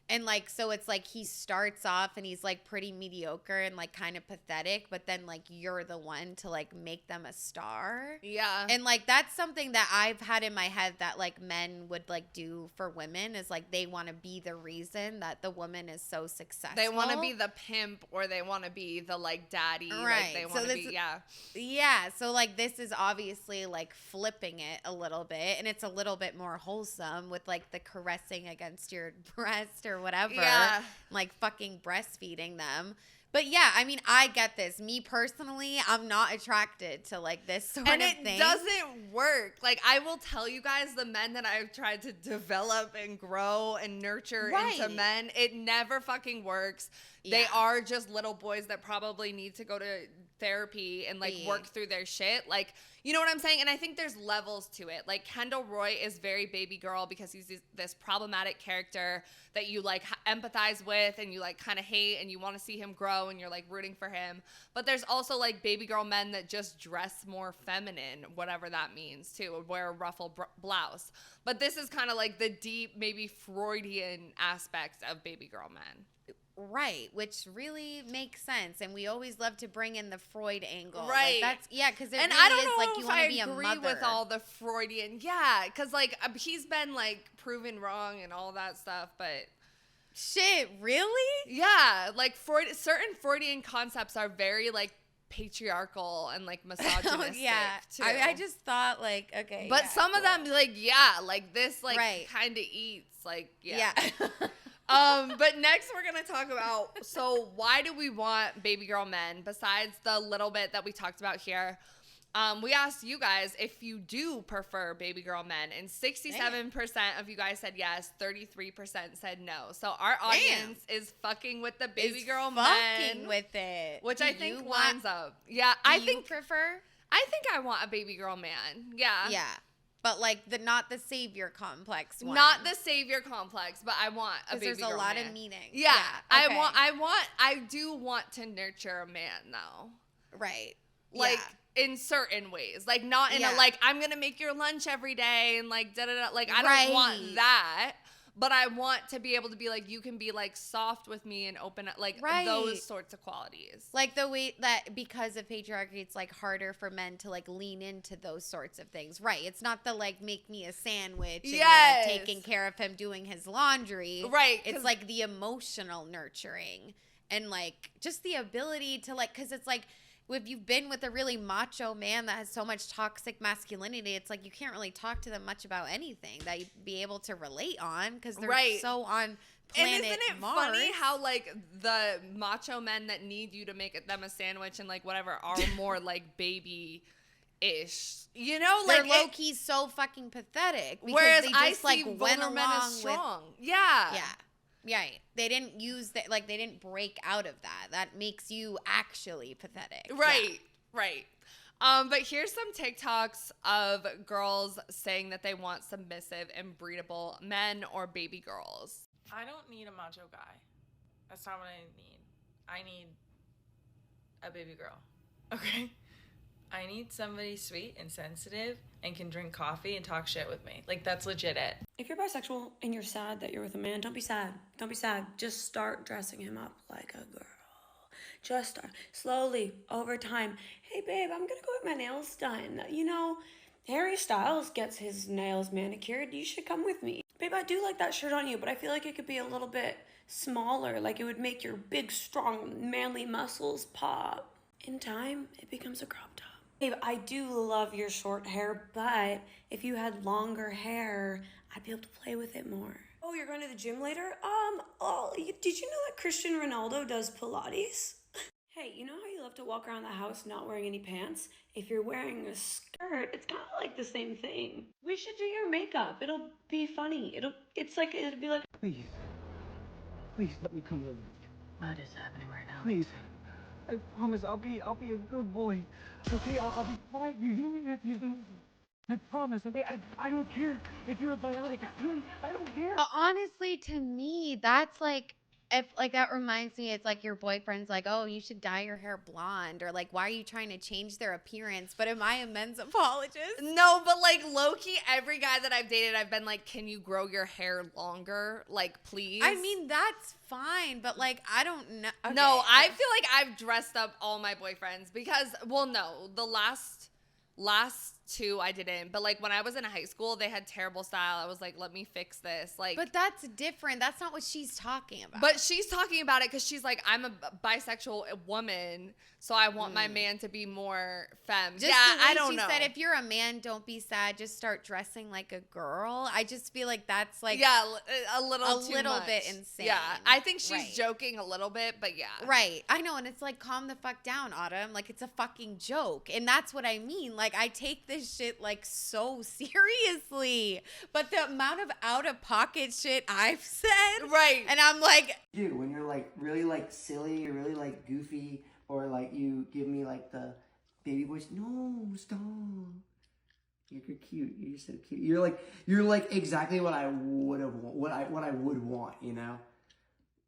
C: And like, so it's like he starts off and he's like pretty mediocre and like kind of pathetic, but then like you're the one to like make them a star.
A: Yeah.
C: And like that's something that I've had in my head that like men would like do for women is like they want to be the reason that the woman is so successful.
A: They want to be the pimp or they want to be the like daddy.
C: Right.
A: Like they want to be, yeah.
C: Yeah. So like this is obviously like flipping it a little bit and it's a little bit more wholesome with like the caressing against your breast or whatever.
A: Yeah.
C: Like fucking breastfeeding them. But yeah, I mean, I get this. Me personally, I'm not attracted to like this sort of thing.
A: And it doesn't work. Like I will tell you guys, the men that I've tried to develop and grow and nurture into men, it never fucking works. Yeah. They are just little boys that probably need to go to therapy and like work through their shit. Like, you know what I'm saying? And I think there's levels to it. Like Kendall Roy is very baby girl because he's this problematic character that you like empathize with and you like kind of hate and you want to see him grow and you're like rooting for him. But there's also like baby girl men that just dress more feminine, whatever that means too, wear a ruffled blouse. But this is kind of like the deep, maybe Freudian aspects of baby girl men.
C: Right, which really makes sense, and we always love to bring in the Freud angle.
A: Right,
C: like that's because it
A: and
C: really
A: I don't
C: is
A: know
C: like
A: if
C: you want to be a
A: agree
C: mother
A: with all the Freudian. Yeah, because like he's been like proven wrong and all that stuff, but
C: shit, really?
A: Yeah, like certain Freudian concepts are very like patriarchal and like misogynistic.
C: Yeah,
A: too.
C: I just thought like okay,
A: but
C: yeah,
A: some of them like like this like kind of eats like
C: yeah.
A: But next we're gonna talk about, so why do we want baby girl men besides the little bit that we talked about here? We asked you guys if you do prefer baby girl men, and 67% of you guys said yes, 33% said no. So our audience is fucking with the baby girl men.
C: Fucking with it.
A: Which I think lines up. Yeah, I think
C: prefer.
A: I think I want a baby girl man. Yeah.
C: Yeah. But like not the savior complex one.
A: Not the savior complex, but I want a baby girl man.
C: There's a lot of meaning.
A: Yeah.
C: Okay.
A: I do want to nurture a man though.
C: Right.
A: Like in certain ways. Like not in a like I'm gonna make your lunch every day and like da da da. Like I don't want that. But I want to be able to be like, you can be like soft with me and open up, like those sorts of qualities.
C: Like the way that because of patriarchy, it's like harder for men to like lean into those sorts of things. Right. It's not the like make me a sandwich and you're like taking care of him doing his laundry.
A: Right.
C: It's like the emotional nurturing and like just the ability to like, because it's like, if you've been with a really macho man that has so much toxic masculinity, it's like you can't really talk to them much about anything that you'd be able to relate on because they're so on planet
A: and isn't it
C: Mars.
A: Funny how like the macho men that need you to make them a sandwich and like whatever are more like baby-ish, you know,
C: they're
A: like
C: low key so fucking pathetic. Because
A: whereas
C: they just,
A: I see
C: like
A: went
C: vulnerable
A: men as strong. Yeah.
C: Yeah, they didn't use that, like they didn't break out of that. That makes you actually pathetic.
A: Right. But here's some TikToks of girls saying that they want submissive and breedable men or baby girls.
K: I don't need a macho guy. That's not what I need. I need a baby girl. Okay? I need somebody sweet and sensitive and can drink coffee and talk shit with me. Like, that's legit it.
L: If you're bisexual and you're sad that you're with a man, don't be sad. Don't be sad. Just start dressing him up like a girl. Just start. Slowly, over time. Hey, babe, I'm gonna go get my nails done. You know, Harry Styles gets his nails manicured. You should come with me. Babe, I do like that shirt on you, but I feel like it could be a little bit smaller. Like, it would make your big, strong, manly muscles pop. In time, it becomes a crop top. Babe, I do love your short hair, but if you had longer hair, I'd be able to play with it more. Oh, you're going to the gym later? Did you know that Cristiano Ronaldo does Pilates? Hey, you know how you love to walk around the house not wearing any pants? If you're wearing a skirt, it's kind of like the same thing. We should do your makeup. It'll be funny. It'll be like,
M: please let me come with.
N: What is happening right now?
M: Please. I promise I'll be a good boy. Okay, I'll be fine. I promise. Okay, I don't care if you're a biotic. I don't care.
C: But honestly, to me, that's like if like that reminds me, it's like your boyfriend's like, oh, you should dye your hair blonde, or like, why are you trying to change their appearance? But am I a men's apologist?
A: No, but like low-key, every guy that I've dated, I've been like, can you grow your hair longer? Like, please.
C: I mean, that's fine, but like, I don't know. Okay.
A: No, I feel like I've dressed up all my boyfriends because, well, no, the last two I didn't, but like when I was in high school, they had terrible style. I was like, let me fix this. Like,
C: but that's different. That's not what she's talking about.
A: But she's talking about it because she's like, I'm a bisexual woman, so I want my man to be more femme.
C: Just I don't know. She said, if you're a man, don't be sad. Just start dressing like a girl. I just feel like that's like
A: a little
C: bit insane.
A: Yeah, I think she's joking a little bit, but yeah,
C: right. I know, and it's like, calm the fuck down, Autumn. Like, it's a fucking joke, and that's what I mean. Like, I take this shit like so seriously, but the amount of out of pocket shit I've said,
A: right?
C: And I'm like,
O: dude, when you're like really like silly, you're really like goofy, or like you give me like the baby voice, no, stop. You're cute. You're so cute. You're like exactly what I would have what I would want, you know?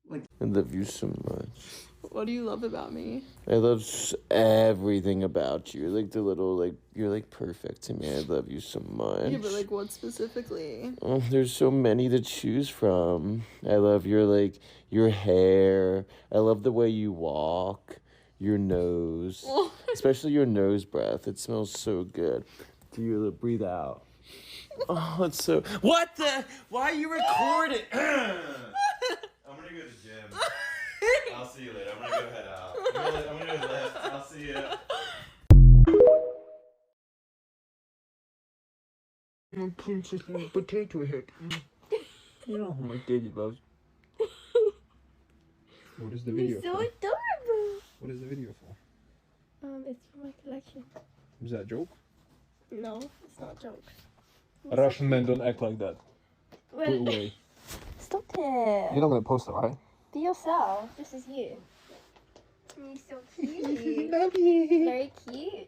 O: Like,
P: I love you so much.
Q: What do you love about me?
P: I love everything about you. You're like the little, like, you're like perfect to me. I love you so much.
Q: Yeah, but like what specifically?
P: Oh, there's so many to choose from. I love your hair. I love the way you walk. Your nose. Especially your nose breath. It smells so good. Do you breathe out? Oh, it's so... What the... Why are you recording?
R: I'm gonna go to the gym. I'll see you later. I'm gonna go head out. I'm gonna go left. I'll see you.
P: My princess potato head. You know how my daddy loves.
D: What is the video
S: You're so
D: for?
S: adorable.
D: What is the video for?
S: It's for my collection.
D: Is that a joke?
S: No, it's not a joke.
D: Russian men don't act like that.
S: Well,
D: Put it away.
S: Stop it.
D: You're not gonna post it, right?
S: Be yourself. This is you. You're so cute.
D: Love you.
S: Very cute.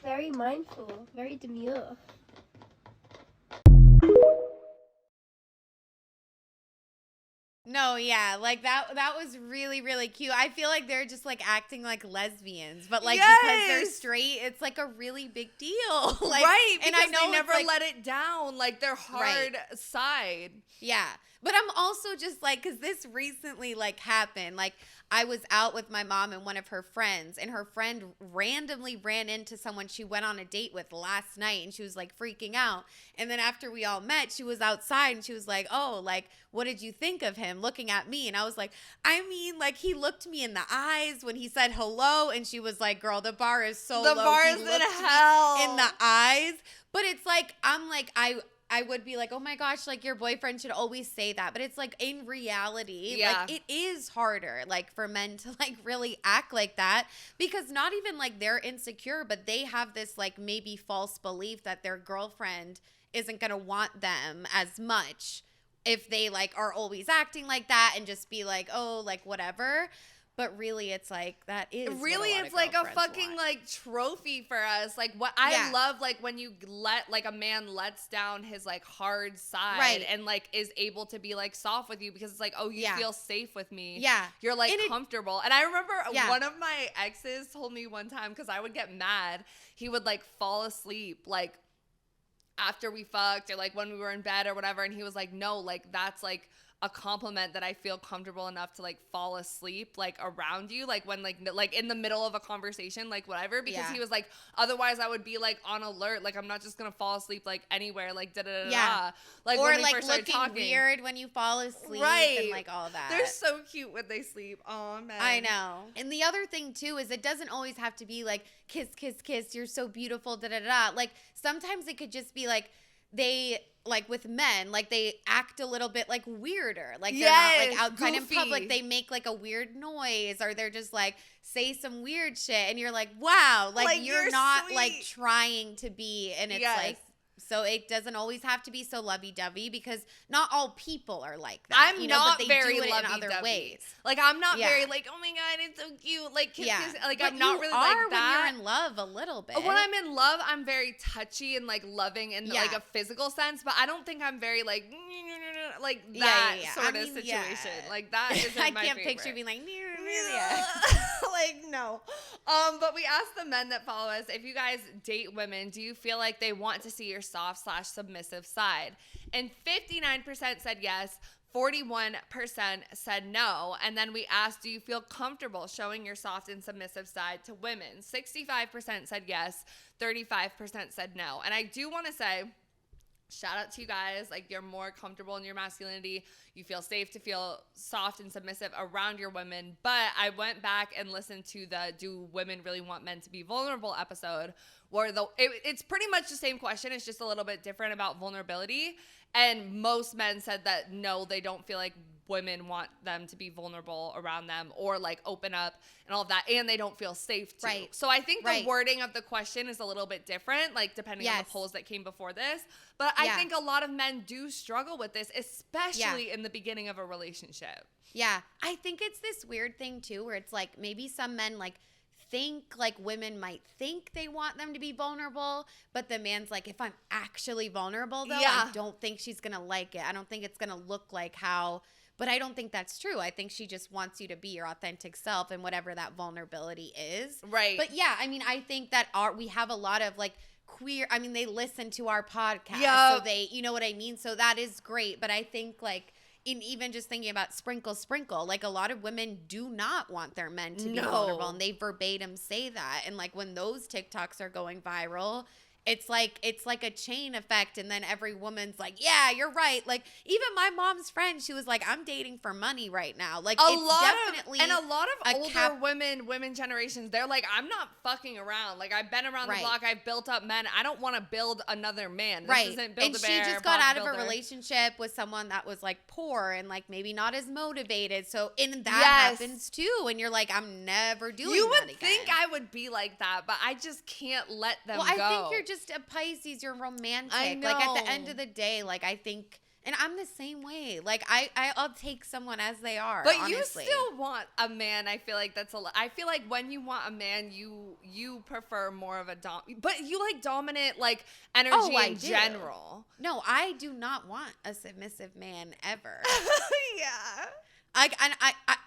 S: Very mindful. Very demure.
C: no, yeah, like that was really, really cute. I feel like they're just like acting like lesbians, but like because they're straight, it's like a really big deal. Like,
A: right,
C: and
A: because
C: I know
A: they never
C: like,
A: let it down, like their hard side.
C: Yeah. But I'm also just like, because this recently like happened, like I was out with my mom and one of her friends, and her friend randomly ran into someone she went on a date with last night, and she was like freaking out. And then after we all met, she was outside and she was like, oh, like, what did you think of him, looking at me? And I was like, I mean, like, he looked me in the eyes when he said hello. And she was like, girl, the bar is so low.
A: The bar is in hell.
C: In the eyes. But it's like, I'm like, I would be like, oh my gosh, like your boyfriend should always say that. But it's like in reality, like it is harder like for men to like really act like that, because not even like they're insecure, but they have this like maybe false belief that their girlfriend isn't going to want them as much if they like are always acting like that and just be like, oh, like whatever. But really, it's like that is
A: really,
C: what a lot
A: it's
C: of
A: like a
C: girlfriends
A: fucking
C: want.
A: like trophy for us. Like what I love, like when you let like a man lets down his like hard side and like is able to be like soft with you, because it's like, oh, you feel safe with me.
C: Yeah,
A: you're like comfortable. And I remember one of my exes told me one time, because I would get mad, he would like fall asleep like after we fucked or like when we were in bed or whatever, and he was like, no, like that's like a compliment that I feel comfortable enough to like fall asleep like around you, like when like in the middle of a conversation, like whatever, because he was like, otherwise I would be like on alert, like I'm not just gonna fall asleep like anywhere, like da da da da. Like
C: or
A: when we
C: like
A: first started
C: looking
A: talking.
C: Weird when you fall asleep, and like all that.
A: They're so cute when they sleep. Oh man,
C: I know. And the other thing too is it doesn't always have to be like kiss kiss kiss, you're so beautiful, da da da. Like sometimes it could just be like they, like with men, like they act a little bit like weirder, like they're not like outside in public, they make like a weird noise, or they're just like say some weird shit, and you're like, wow, like you're not sweet. Like trying to be, and it's like So it doesn't always have to be so lovey-dovey because not all people are like that.
A: I'm
C: but
A: not
C: they
A: very
C: do it in
A: lovey-dovey.
C: other ways.
A: Like, I'm not very like, oh my God, it's so cute. Like, kiss, kiss. Like,
C: but
A: I'm not really like that.
C: When you're in love a little bit.
A: When I'm in love, I'm very touchy and like loving in like a physical sense, but I don't think I'm very like that sort of situation. Like, that isn't
C: I
A: my
C: can't
A: favorite.
C: picture being like,
A: like, no. But we asked the men that follow us, if you guys date women, do you feel like they want to see your soft/submissive side? And 59% said yes, 41% said no. And then we asked, do you feel comfortable showing your soft and submissive side to women? 65% said yes, 35% said no. And I do want to say, shout out to you guys. Like, you're more comfortable in your masculinity. You feel safe to feel soft and submissive around your women. But I went back and listened to the Do Women Really Want Men to Be Vulnerable episode, where it's pretty much the same question. It's just a little bit different about vulnerability. And most men said that no, they don't feel like women want them to be vulnerable around them or like open up and all of that, and they don't feel safe to.
C: Right.
A: So I think the wording of the question is a little bit different, like depending on the polls that came before this. But I think a lot of men do struggle with this, especially in the beginning of a relationship.
C: Yeah. I think it's this weird thing too, where it's like maybe some men like think like women might think they want them to be vulnerable, but the man's like, if I'm actually vulnerable though, I don't think she's gonna like it. I don't think it's gonna look like how. But I don't think that's true. I think she just wants you to be your authentic self and whatever that vulnerability is.
A: Right.
C: But yeah, I mean, I think that we have a lot of like queer, I mean, they listen to our podcast.
A: Yep.
C: So they, you know what I mean? So that is great. But I think like, in even just thinking about sprinkle, like a lot of women do not want their men to be vulnerable, and they verbatim say that. And like when those TikToks are going viral, it's like a chain effect, and then every woman's like, yeah, you're right. Like even my mom's friend, she was like, I'm dating for money right now. Like a lot of
A: older women generations, they're like, I'm not fucking around. Like I've been around the block, I've built up men. I don't want to build another man. This isn't Build
C: and
A: a Bear,
C: she just got out of a
A: Builder.
C: relationship with someone that was like poor and like maybe not as motivated. So that happens too. And you're like, I'm never doing that again.
A: You would think I would be like that, but I just can't let them go.
C: Well, I think you're just a Pisces, you're romantic.
A: I know.
C: Like at the end of the day, like I think, and I'm the same way. Like I'll take someone as they are.
A: But
C: honestly.
A: you still want a man. I feel like that's I feel like when you want a man, you prefer more of a but you like dominant like energy in general.
C: No, I do not want a submissive man ever.
A: Yeah.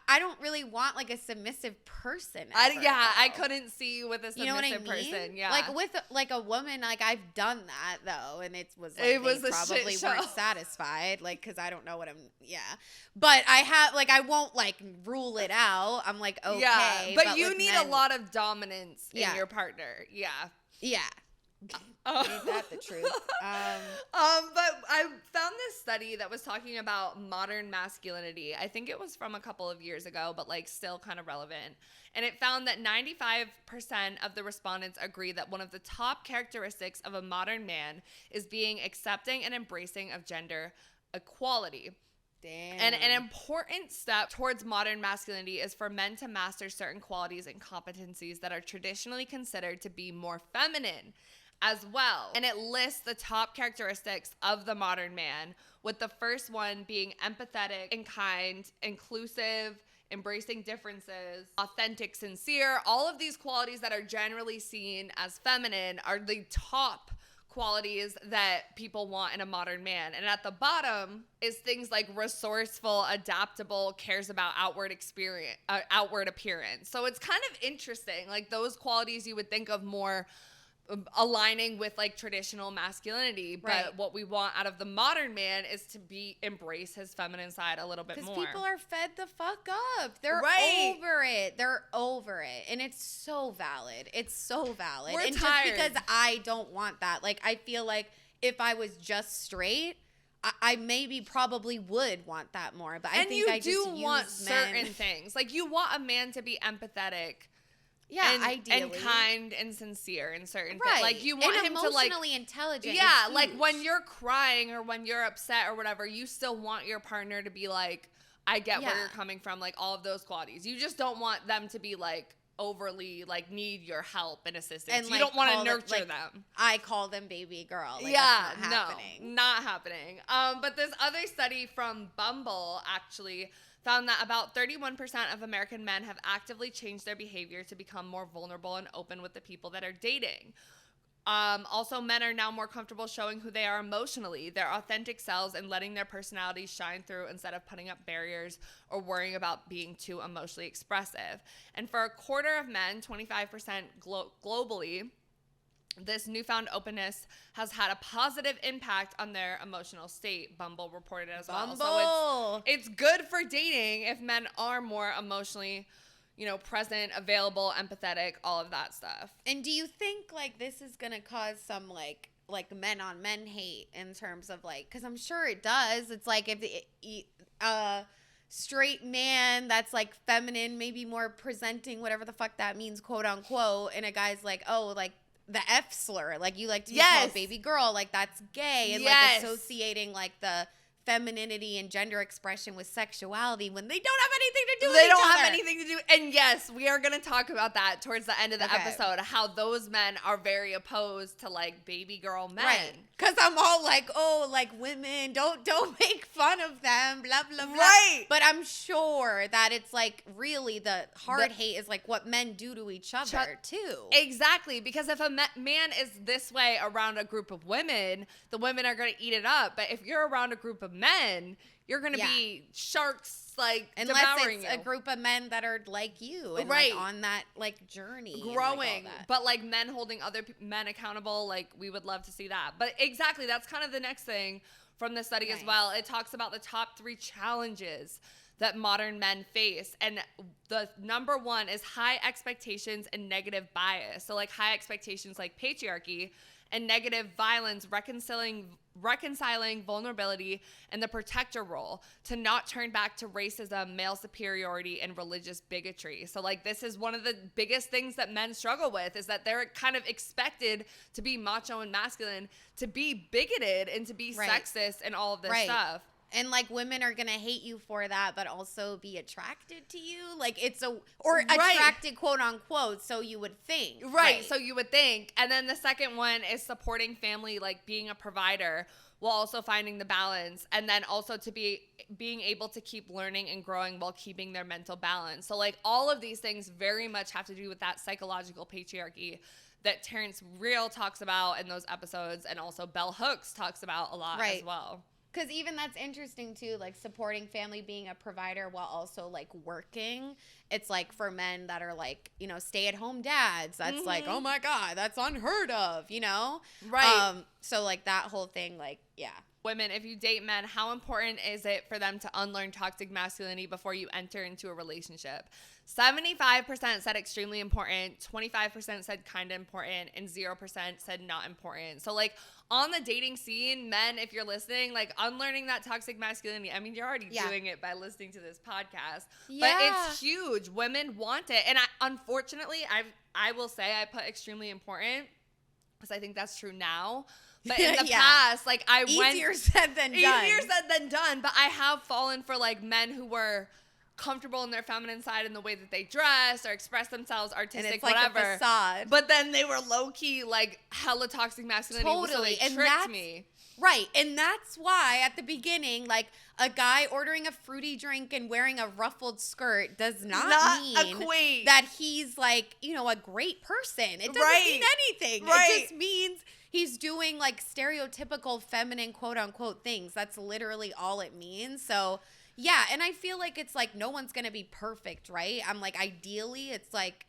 C: I don't really want like a submissive person. Ever,
A: I couldn't see you with a submissive
C: you know what I mean?
A: person. Yeah,
C: like with like a woman, like I've done that though, and it was
A: a
C: probably
A: shit show.
C: weren't satisfied, like because I don't know what I'm. Yeah, but I have like I won't like rule it out. I'm like okay,
A: yeah, but you need
C: men,
A: a lot of dominance in your partner. Yeah,
C: yeah. Ain't that the truth?
A: But I found this study that was talking about modern masculinity. I think it was from a couple of years ago, but like still kind of relevant. And it found that 95% of the respondents agree that one of the top characteristics of a modern man is being accepting and embracing of gender equality.
C: Damn.
A: And an important step towards modern masculinity is for men to master certain qualities and competencies that are traditionally considered to be more feminine as well. And it lists the top characteristics of the modern man, with the first one being empathetic and kind, inclusive, embracing differences, authentic, sincere. All of these qualities that are generally seen as feminine are the top qualities that people want in a modern man. And at the bottom is things like resourceful, adaptable, cares about outward appearance. So it's kind of interesting. Like those qualities you would think of more aligning with like traditional masculinity, but what we want out of the modern man is to embrace his feminine side a little bit more.
C: Because people are fed the fuck up. They're over it. They're over it. And it's so valid. It's so valid.
A: We're
C: and
A: tired.
C: Just because I don't want that. Like I feel like if I was just straight, I maybe probably would want that more. But I think I just
A: want certain things. Like you want a man to be empathetic.
C: Yeah, ideally.
A: And kind and sincere in certain things. Like you want him to like
C: emotionally intelligent.
A: Yeah, like when you're crying or when you're upset or whatever, you still want your partner to be like, I get where you're coming from, like all of those qualities. You just don't want them to be like overly like need your help and assistance.
C: And,
A: You
C: like,
A: don't want to
C: call them-
A: nurture
C: like,
A: them.
C: I call them baby girl. Like,
A: Yeah,
C: that's not happening.
A: not happening. But this other study from Bumble actually found that about 31% of American men have actively changed their behavior to become more vulnerable and open with the people that are dating. Also, men are now more comfortable showing who they are emotionally, their authentic selves, and letting their personalities shine through instead of putting up barriers or worrying about being too emotionally expressive. And for a quarter of men, 25% globally, this newfound openness has had a positive impact on their emotional state, Bumble reported as well.
C: Bumble.
A: So it's good for dating if men are more emotionally, present, available, empathetic, all of that stuff.
C: And do you think like this is gonna cause some like men on men hate in terms of like, because I'm sure it does. It's like if straight man that's like feminine, maybe more presenting, whatever the fuck that means, quote unquote, and a guy's like, oh, like the F slur, like you like to be called baby girl, like that's gay, and like associating like the femininity and gender expression with sexuality when they don't have anything to do with each other.
A: They don't have anything to do. And yes, we are going to talk about that towards the end of the episode, how those men are very opposed to like baby girl men.
C: Right. Because I'm all like, oh, like women, don't make fun of them, blah, blah, blah.
A: Right.
C: But I'm sure that it's like really the hard hate is like what men do to each other too.
A: Exactly. Because if a man is this way around a group of women, the women are going to eat it up. But if you're around a group of men, you're going to be sharks like
C: unless
A: devouring
C: it's
A: you.
C: a group of men that are like you and
A: right.
C: like on that like journey
A: growing,
C: and, like,
A: but like men holding other men accountable, like we would love to see that. But exactly, that's kind of the next thing from the study as well. It talks about the top 3 challenges that modern men face, and the number 1 is high expectations and negative bias. So like high expectations like patriarchy, and negative violence, reconciling vulnerability and the protector role, to not turn back to racism, male superiority, and religious bigotry. So like this is one of the biggest things that men struggle with, is that they're kind of expected to be macho and masculine, to be bigoted, and to be sexist and all of this stuff.
C: And like women are gonna hate you for that, but also be attracted to you. Like attracted, quote unquote. So you would think,
A: right? So you would think. And then the second one is supporting family, like being a provider, while also finding the balance, and then also to being able to keep learning and growing while keeping their mental balance. So like all of these things very much have to do with that psychological patriarchy that Terrence Real talks about in those episodes, and also Bell Hooks talks about a lot as well.
C: Because even that's interesting too, like supporting family, being a provider while also like working. It's like for men that are like, stay-at-home dads. That's like, oh my God, that's unheard of,
A: Right.
C: So like that whole thing, like, yeah.
A: Women, if you date men, how important is it for them to unlearn toxic masculinity before you enter into a relationship? 75% said extremely important, 25% said kind of important, and 0% said not important. So like on the dating scene, men, if you're listening, like unlearning that toxic masculinity, I mean, you're already doing it by listening to this podcast, but it's huge. Women want it. And unfortunately, I will say I put extremely important because I think that's true now. But in the past, like
C: Easier said than done.
A: But I have fallen for like men who were comfortable in their feminine side in the way that they dress or express themselves, artistic,
C: and it's like
A: whatever.
C: A facade.
A: But then they were low key like hella toxic masculinity.
C: Totally.
A: So they tricked me.
C: Right. And that's why at the beginning, like a guy ordering a fruity drink and wearing a ruffled skirt does not mean
A: equate
C: that he's like, a great person. It doesn't mean anything.
A: Right.
C: It just means he's doing like stereotypical feminine quote unquote things. That's literally all it means. So yeah, and I feel like it's like no one's gonna be perfect, right? I'm like, ideally it's like,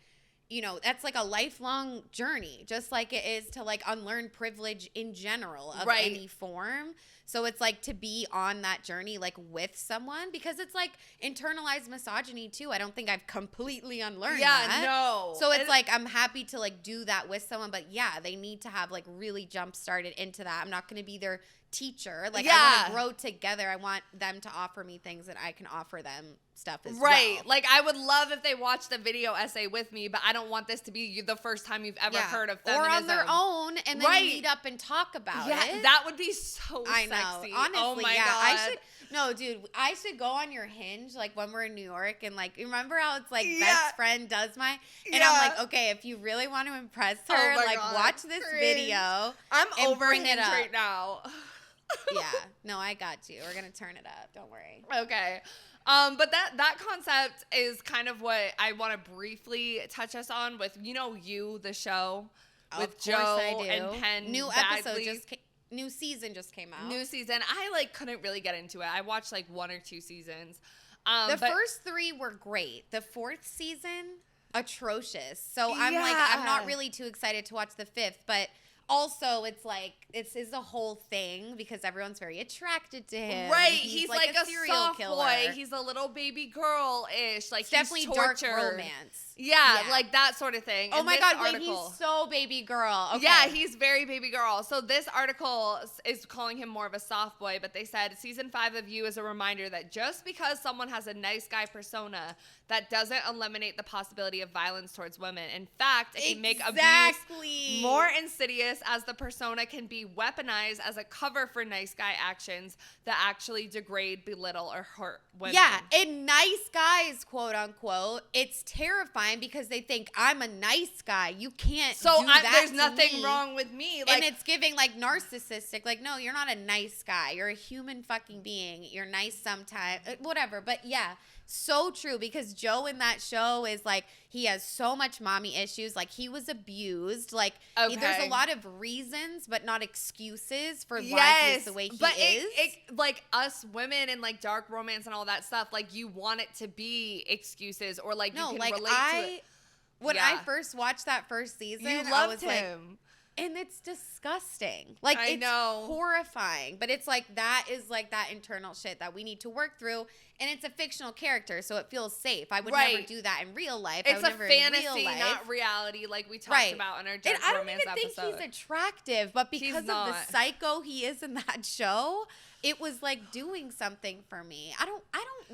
C: that's like a lifelong journey, just like it is to like unlearn privilege in general of any form. So it's like to be on that journey like with someone, because it's like internalized misogyny too. I don't think I've completely unlearned that.
A: No.
C: So it's like I'm happy to like do that with someone, but yeah, they need to have like really jump started into that. I'm not going to be their teacher. Like I want to grow together. I want them to offer me things that I can offer them stuff as well.
A: Like I would love if they watched a video essay with me, but I don't want this to be the first time you've ever heard of feminism.
C: Or on their own, and then meet up and talk about it.
A: That would be so
C: I know.
A: sexy.
C: Honestly,
A: oh my God.
C: I should. No, dude, I should go on your Hinge like when we're in New York and like remember how it's like best friend does my and I'm like, okay, if you really want to impress her, like
A: God,
C: watch this video.
A: I'm
C: and
A: over
C: bring
A: Hinge
C: it up
A: right now.
C: Yeah, no, I got you. We're gonna turn it up. Don't worry.
A: Okay. But that concept is kind of what I want to briefly touch us on with, the show with
C: Of course
A: Joe
C: I do.
A: and Penn.
C: New
A: Badgley.
C: episode new season just came out.
A: New season. I like couldn't really get into it. I watched like 1 or 2 seasons.
C: The first 3 were great. The 4th season, atrocious. So I'm not really too excited to watch the 5th, but also it's like it's a whole thing because everyone's very attracted to him.
A: Right, he's like a
C: serial
A: soft
C: killer.
A: boy. He's a little baby girl-ish. Like
C: it's definitely
A: he's
C: dark
A: tortured.
C: romance.
A: Yeah, like that sort of thing.
C: Oh
A: And
C: my
A: this
C: God, wait,
A: article-
C: he's so baby girl. Okay.
A: Yeah, he's very baby girl. So this article is calling him more of a soft boy, but they said season 5 of You is a reminder that just because someone has a nice guy persona, that doesn't eliminate the possibility of violence towards women. In fact, it can make abuse more insidious as the persona can be weaponized as a cover for nice guy actions that actually degrade, belittle, or hurt women.
C: Yeah, and nice guys, quote unquote, it's terrifying because they think I'm a nice guy. You can't do that
A: there's
C: to
A: nothing
C: me.
A: wrong with me.
C: And it's giving like narcissistic. Like, no, you're not a nice guy. You're a human fucking being. You're nice sometimes, whatever. But yeah, so true because Joe in that show is like, he has so much mommy issues. Like he was abused. Like there's a lot of reasons, but not excuses for why he's the way he is.
A: It like us women and like dark romance and all that stuff, like you want it to be excuses or like you can relate to it.
C: When I first watched that first season,
A: You
C: I
A: loved
C: was like,
A: him.
C: and it's disgusting. Like,
A: I
C: it's
A: know.
C: horrifying. But it's like, that is like that internal shit that we need to work through. And it's a fictional character, so it feels safe. I would never do that in real life.
A: It's a
C: never
A: fantasy, not reality, like we talked about in our dark
C: and I don't
A: romance
C: even
A: episode.
C: think he's attractive, but because of the
A: not.
C: psycho he is in that show, it was like doing something for me. I don't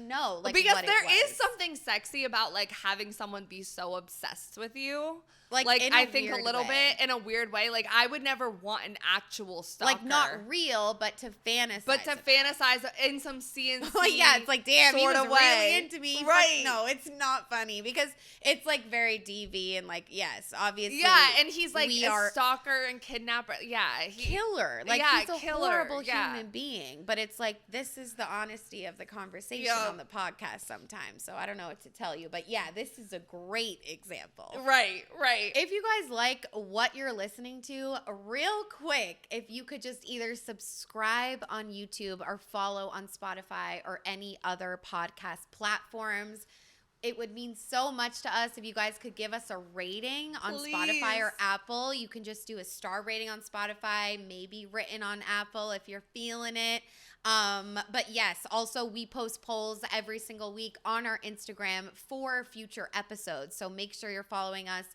C: know, like,
A: because
C: what
A: there
C: it was.
A: is something sexy about like having someone be so obsessed with you.
C: Like in a
A: I think a
C: weird
A: little
C: way.
A: bit in a weird way. Like I would never want an actual stalker.
C: Like not real, but to fantasize.
A: But to fantasize in some CNC.
C: Oh yeah, it's like damn, he was
A: sort of way.
C: really into me.
A: Right?
C: No, it's not funny because it's like very DV and like yes, obviously.
A: Yeah, and he's like a stalker and kidnapper. Yeah,
C: killer. Like
A: yeah,
C: he's a
A: killer.
C: horrible
A: Yeah.
C: human being. But it's like this is the honesty of the conversation on the podcast sometimes. So I don't know what to tell you, but yeah, this is a great example.
A: Right.
C: If you guys like what you're listening to, real quick, if you could just either subscribe on YouTube or follow on Spotify or any other podcast platforms. It would mean so much to us if you guys could give us a rating on Spotify or Apple. You can just do a star rating on Spotify, maybe written on Apple if you're feeling it. But yes, also we post polls every single week on our Instagram for future episodes. So make sure you're following us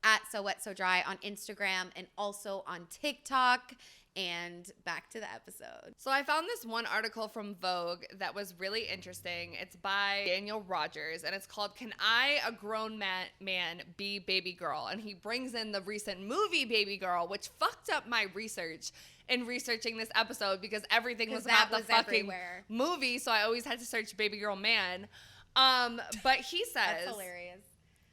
C: at So Wet So Dry on Instagram and also on TikTok. And back to the episode.
A: So I found this one article from Vogue that was really interesting. It's by Daniel Rogers, and it's called "Can I, a Grown Man, Be Baby Girl?" And he brings in the recent movie Baby Girl, which fucked up my research in researching this episode because everything was about the fucking movie, so I always had to search Baby Girl Man. But he says...
C: That's hilarious.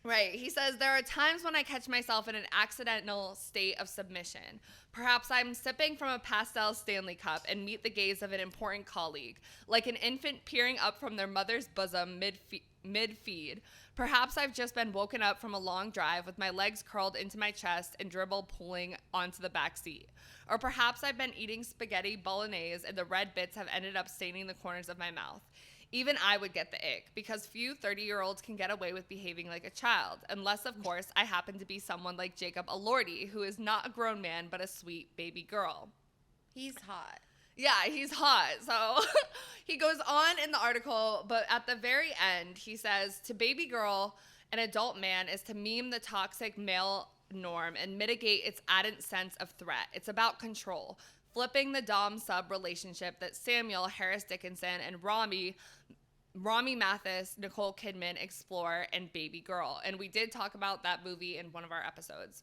A: Right. He says, there are times when I catch myself in an accidental state of submission. Perhaps I'm sipping from a pastel Stanley cup and meet the gaze of an important colleague, like an infant peering up from their mother's bosom mid-feed. Perhaps I've just been woken up from a long drive with my legs curled into my chest and dribble pooling onto the back seat. Or perhaps I've been eating spaghetti bolognese and the red bits have ended up staining the corners of my mouth. Even I would get the ick, because few 30-year-olds can get away with behaving like a child, unless, of course, I happen to be someone like Jacob Elordi, who is not a grown man, but a sweet baby girl.
C: He's hot.
A: Yeah, he's hot. So he goes on in the article, but at the very end, he says, to baby girl, an adult man is to meme the toxic male norm and mitigate its added sense of threat. It's about control. Flipping the dom-sub relationship that Samuel Harris Dickinson and Rami Mathis, Nicole Kidman explore in Baby Girl. And we did talk about that movie in one of our episodes.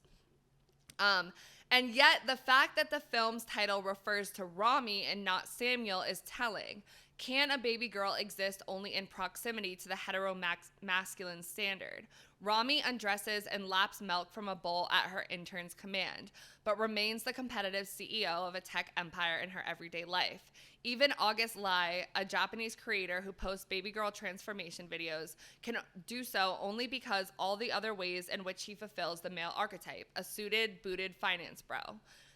A: And yet the fact that the film's title refers to Rami and not Samuel is telling. Can a baby girl exist only in proximity to the hetero-masculine standard? Rami undresses and laps milk from a bowl at her intern's command, but remains the competitive CEO of a tech empire in her everyday life. Even August Lai, a Japanese creator who posts baby girl transformation videos, can do so only because all the other ways in which he fulfills the male archetype, a suited, booted finance bro.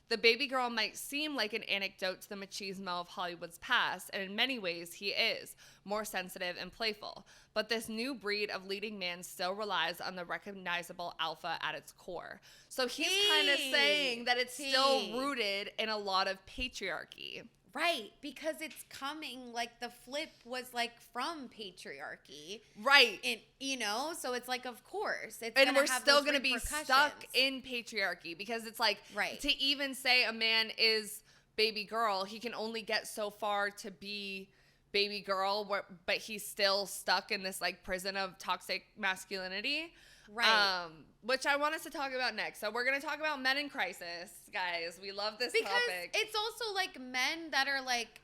A: The baby girl might seem like an anecdote to the machismo of Hollywood's past, and in many ways he is, more sensitive and playful. But this new breed of leading man still relies on the recognizable alpha at its core. So he's kind of saying that it's still rooted in a lot of patriarchy.
C: Right, because it's coming, like, the flip was, like, from patriarchy.
A: Right.
C: And, you know, so it's like, of course. It's
A: and we're still going to be stuck in patriarchy because it's like, to even say a man is baby girl, he can only get so far to be baby girl, but he's still stuck in this, like, prison of toxic masculinity.
C: Right.
A: Which I want us to talk about next. So we're going to talk about men in crisis, guys. We love this topic.
C: Because it's also, like, men that are, like,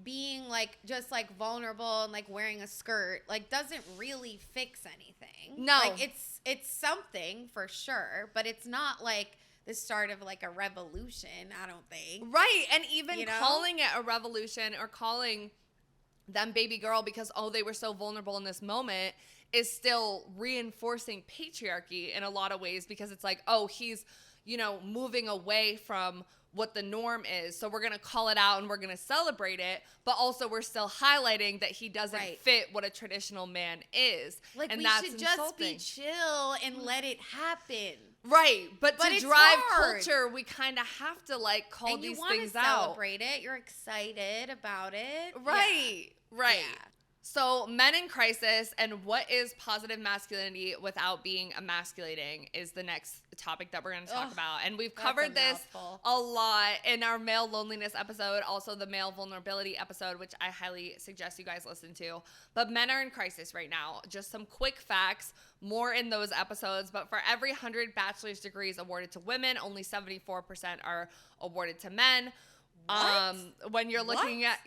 C: being, like, just, like, vulnerable and, like, wearing a skirt, like, doesn't really fix anything.
A: No.
C: Like, it's something for sure, but it's not, like, the start of, like, a revolution, I don't think.
A: Right. And even calling it a revolution or calling them baby girl because, oh, they were so vulnerable in this moment is still reinforcing patriarchy in a lot of ways because it's like, oh, he's, you know, moving away from what the norm is. So we're going to call it out and we're going to celebrate it. But also we're still highlighting that he doesn't fit what a traditional man is.
C: Like,
A: and
C: we
A: that's
C: should just
A: insulting.
C: be chill and let it happen.
A: Right. But to
C: it's
A: drive
C: hard.
A: culture, we kind of have to, like, call
C: and
A: these
C: you
A: things out.
C: Celebrate it. You're excited about it.
A: Right.
C: Yeah.
A: Right.
C: Yeah.
A: So men in crisis and what is positive masculinity without being emasculating is the next topic that we're going to talk about. And we've covered this a lot in our male loneliness episode, also the male vulnerability episode, which I highly suggest you guys listen to. But men are in crisis right now. Just some quick facts, more in those episodes. But for every 100 bachelor's degrees awarded to women, only 74% are awarded to men.
C: What?
A: When you're looking at,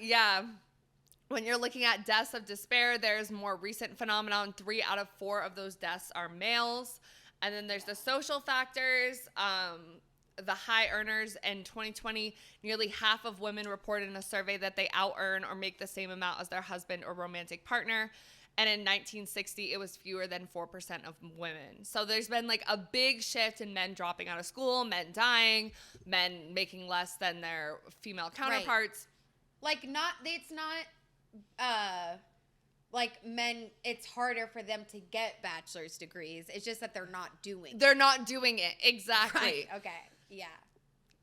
A: when you're looking at deaths of despair, there's more recent phenomenon. 3 out of 4 of those deaths are males. And then there's the social factors, the high earners. In 2020, nearly half of women reported in a survey that they out-earn or make the same amount as their husband or romantic partner. And in 1960, it was fewer than 4% of women. So there's been, like, a big shift in men dropping out of school, men dying, men making less than their female counterparts.
C: Right. Like, it's not like men, it's harder for them to get bachelor's degrees. It's just that they're not doing it.
A: They're not doing it. Exactly.
C: Right. Okay. Yeah.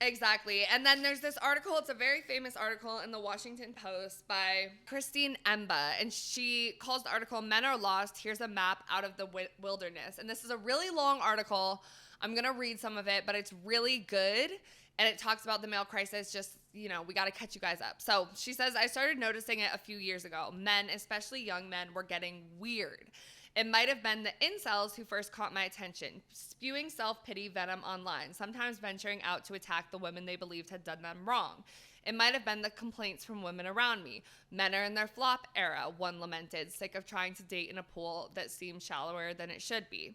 A: Exactly. And then there's this article. It's a very famous article in the Washington Post by Christine Emba. And she calls the article, Men Are Lost. Here's a Map Out of the Wilderness. And this is a really long article. I'm going to read some of it, but it's really good. And it talks about the male crisis. Just, you know, we got to catch you guys up. So she says, I started noticing it a few years ago. Men, especially young men, were getting weird. It might have been the incels who first caught my attention, spewing self-pity venom online, sometimes venturing out to attack the women they believed had done them wrong. It might have been the complaints from women around me. Men are in their flop era, one lamented, sick of trying to date in a pool that seemed shallower than it should be.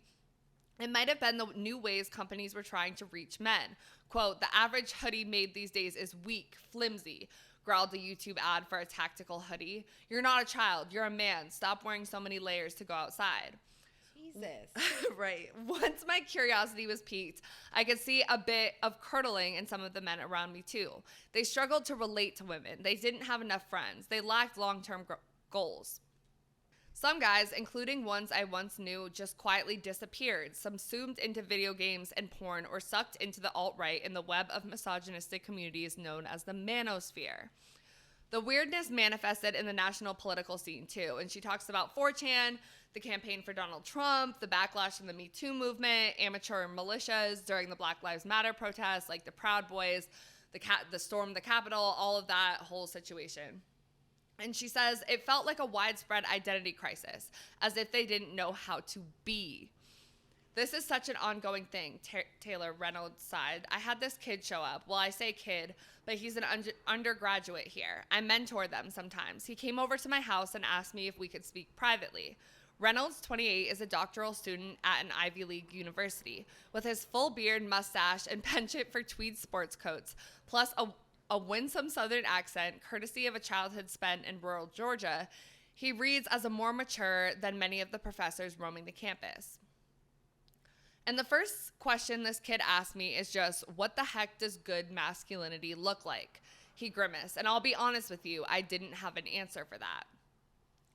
A: It might have been the new ways companies were trying to reach men. Quote, the average hoodie made these days is weak, flimsy, growled the YouTube ad for a tactical hoodie. You're not a child. You're a man. Stop wearing so many layers to go outside.
C: Jesus.
A: Right. Once my curiosity was piqued, I could see a bit of curdling in some of the men around me too. They struggled to relate to women. They didn't have enough friends. They lacked long-term goals. Some guys, including ones I once knew, just quietly disappeared, subsumed into video games and porn, or sucked into the alt-right in the web of misogynistic communities known as the manosphere. The weirdness manifested in the national political scene too, and she talks about 4chan, the campaign for Donald Trump, the backlash in the Me Too movement, amateur militias during the Black Lives Matter protests, like the Proud Boys, the storm of the Capitol, all of that whole situation. And she says, it felt like a widespread identity crisis, as if they didn't know how to be. This is such an ongoing thing, Taylor Reynolds sighed. I had this kid show up. Well, I say kid, but he's an undergraduate here. I mentor them sometimes. He came over to my house and asked me if we could speak privately. Reynolds, 28, is a doctoral student at an Ivy League university. With his full beard, mustache, and penchant for tweed sports coats, plus a winsome Southern accent, courtesy of a childhood spent in rural Georgia, he reads as a more mature than many of the professors roaming the campus. And the first question this kid asked me is just, what the heck does good masculinity look like? He grimaced, and I'll be honest with you, I didn't have an answer for that.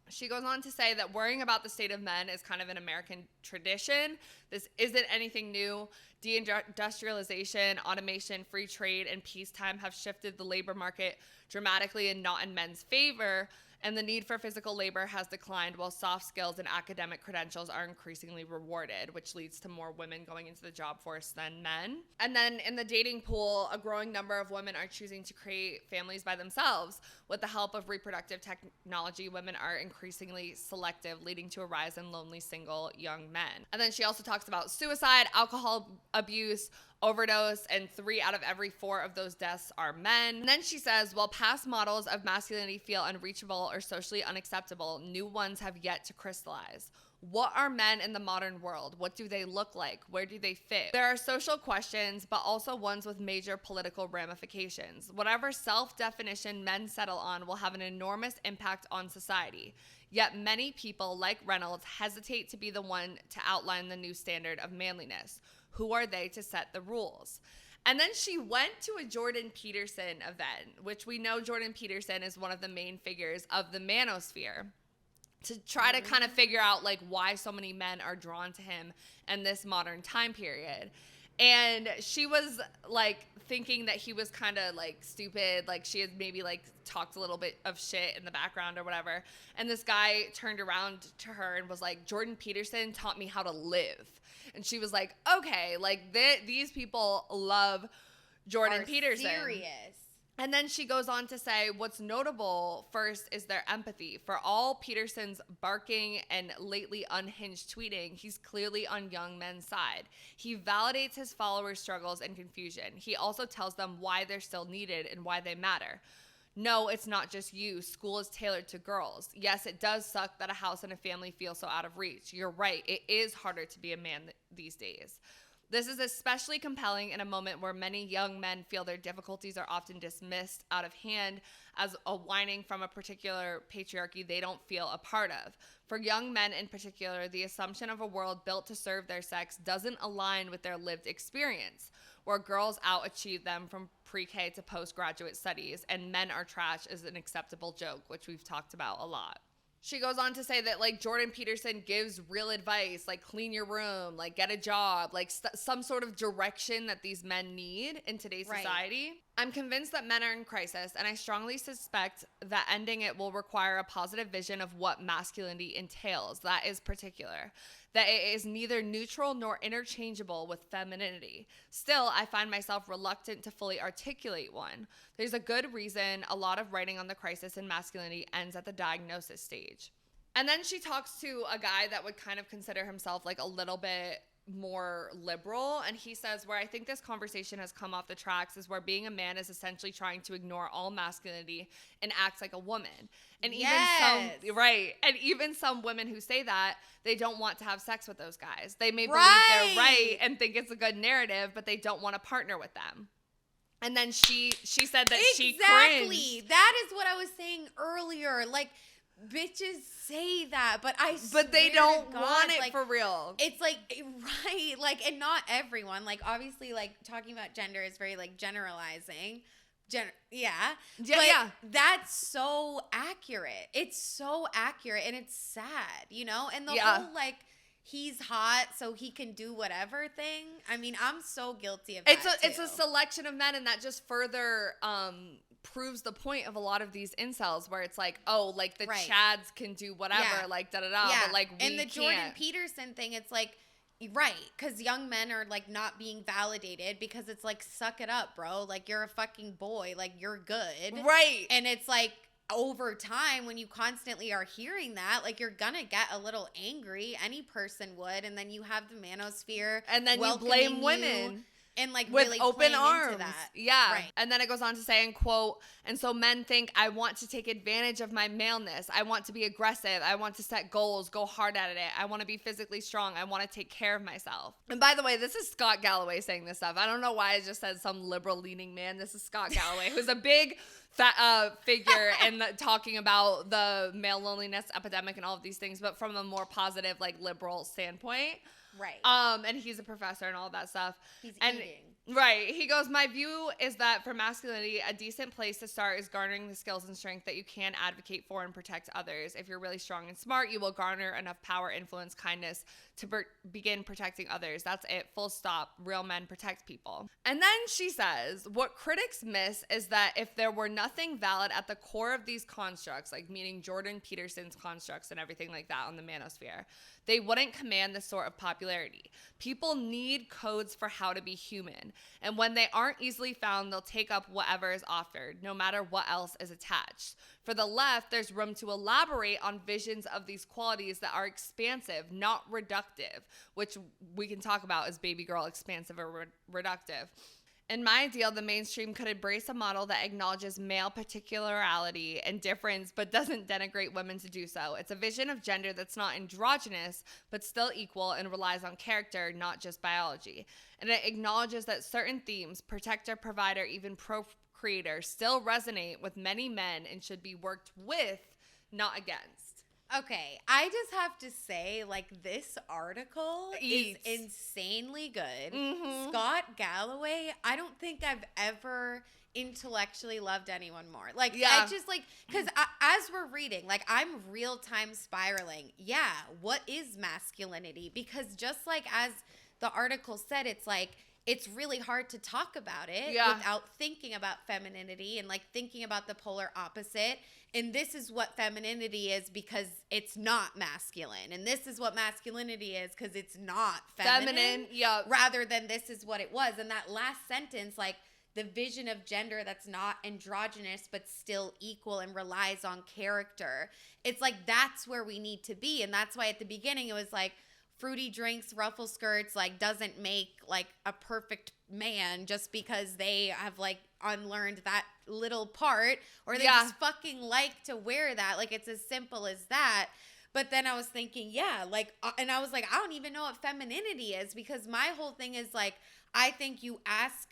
A: She goes on to say that worrying about the state of men is kind of an American tradition. This isn't anything new. Deindustrialization, automation, free trade, and peacetime have shifted the labor market dramatically and not in men's favor. And the need for physical labor has declined while soft skills and academic credentials are increasingly rewarded, which leads to more women going into the job force than men. And then in the dating pool, a growing number of women are choosing to create families by themselves. With the help of reproductive technology, women are increasingly selective, leading to a rise in lonely single young men. And then she also talks about suicide, alcohol abuse, overdose, and 3 out of every 4 of those deaths are men. And then she says, while past models of masculinity feel unreachable or socially unacceptable, new ones have yet to crystallize. What are men in the modern world? What do they look like? Where do they fit? There are social questions, but also ones with major political ramifications. Whatever self-definition men settle on will have an enormous impact on society. Yet many people, like Reynolds, hesitate to be the one to outline the new standard of manliness. Who are they to set the rules? And then she went to a Jordan Peterson event, which we know Jordan Peterson is one of the main figures of the manosphere, to try to kind of figure out like why so many men are drawn to him in this modern time period. And she was like thinking that he was kind of like stupid, like she had maybe like talked a little bit of shit in the background or whatever. And this guy turned around to her and was like, Jordan Peterson taught me how to live. And she was like, okay, like these people love Jordan Peterson.
C: Serious.
A: And then she goes on to say, what's notable first is their empathy. For all Peterson's barking and lately unhinged tweeting, he's clearly on young men's side. He validates his followers' struggles and confusion. He also tells them why they're still needed and why they matter. No, it's not just you. School is tailored to girls. Yes, it does suck that a house and a family feel so out of reach. You're right. It is harder to be a man these days. This is especially compelling in a moment where many young men feel their difficulties are often dismissed out of hand as a whining from a particular patriarchy they don't feel a part of. For young men in particular, the assumption of a world built to serve their sex doesn't align with their lived experience, where girls out-achieve them from pre-K to postgraduate studies, and men are trash is an acceptable joke, which we've talked about a lot. She goes on to say that, like, Jordan Peterson gives real advice, like, clean your room, like, get a job, like, some sort of direction that these men need in today's society. I'm convinced that men are in crisis, and I strongly suspect that ending it will require a positive vision of what masculinity entails. That is particular. That it is neither neutral nor interchangeable with femininity. Still, I find myself reluctant to fully articulate one. There's a good reason a lot of writing on the crisis in masculinity ends at the diagnosis stage. And then she talks to a guy that would kind of consider himself like a little bit more liberal, and he says, where I think this conversation has come off the tracks is where being a man is essentially trying to ignore all masculinity and act like a woman. And even some women who say that, they don't want to have sex with those guys. They may believe they're right and think it's a good narrative, but they don't want to partner with them. And then she said that she cringed.
C: Exactly. That is what I was saying earlier. Like, bitches say that, but
A: they don't want it, like, for real. It's
C: like, right, like, and not everyone, like, obviously, like, talking about gender is very, like, generalizing. But that's so accurate. It's so accurate, and it's sad, you know? And the whole, like, he's hot so he can do whatever thing. I mean, I'm so guilty of that
A: It's a selection of men, and that just further proves the point of a lot of these incels, where it's like, oh, like the Chads can do whatever, like da-da-da, but like we
C: and the
A: can't.
C: Jordan Peterson thing, it's like, right, because young men are like not being validated, because it's like, suck it up, bro, like you're a fucking boy, like you're good,
A: right?
C: And it's like, over time, when you constantly are hearing that, like, you're gonna get a little angry. Any person would. And then you have the manosphere,
A: and then you blame women.
C: And like
A: with
C: really
A: open arms.
C: into that.
A: Yeah.
C: Right.
A: And then it goes on to say, and quote, and so men think, I want to take advantage of my maleness. I want to be aggressive. I want to set goals, go hard at it. I want to be physically strong. I want to take care of myself. And by the way, this is Scott Galloway saying this stuff. I don't know why I just said some liberal leaning man. This is Scott Galloway, who's a big figure and talking about the male loneliness epidemic and all of these things, but from a more positive, like, liberal standpoint.
C: Right.
A: And he's a professor and all that stuff.
C: He's
A: and
C: eating.
A: Right. He goes, my view is that for masculinity, a decent place to start is garnering the skills and strength that you can advocate for and protect others. If you're really strong and smart, you will garner enough power, influence, kindness to begin protecting others. That's it. Full stop. Real men protect people. And then she says, what critics miss is that if there were nothing valid at the core of these constructs, like meaning Jordan Peterson's constructs and everything like that on the manosphere, they wouldn't command this sort of popularity. People need codes for how to be human. And when they aren't easily found, they'll take up whatever is offered, no matter what else is attached. For the left, there's room to elaborate on visions of these qualities that are expansive, not reductive, which we can talk about as Babygirl, expansive or reductive. In my ideal, the mainstream could embrace a model that acknowledges male particularity and difference, but doesn't denigrate women to do so. It's a vision of gender that's not androgynous, but still equal and relies on character, not just biology. And it acknowledges that certain themes, protector, provider, even procreator, still resonate with many men and should be worked with, not against.
C: Okay, I just have to say, like, this article is insanely good.
A: Mm-hmm.
C: Scott Galloway, I don't think I've ever intellectually loved anyone more. Like,
A: yeah.
C: I just, like, because as we're reading, like, I'm real-time spiraling. Yeah, what is masculinity? Because just like as the article said, it's like, it's really hard to talk about it without thinking about femininity and, like, thinking about the polar opposite. And this is what femininity is because it's not masculine. And this is what masculinity is because it's not feminine.
A: Yeah.
C: Rather than this is what it was. And that last sentence, like, the vision of gender that's not androgynous but still equal and relies on character. It's like, that's where we need to be. And that's why at the beginning it was like, fruity drinks, ruffle skirts, like, doesn't make, like, a perfect man just because they have, like, unlearned that little part, or they just fucking like to wear that. Like, it's as simple as that. But then I was thinking, like, and I was like, I don't even know what femininity is, because my whole thing is, like, I think you ask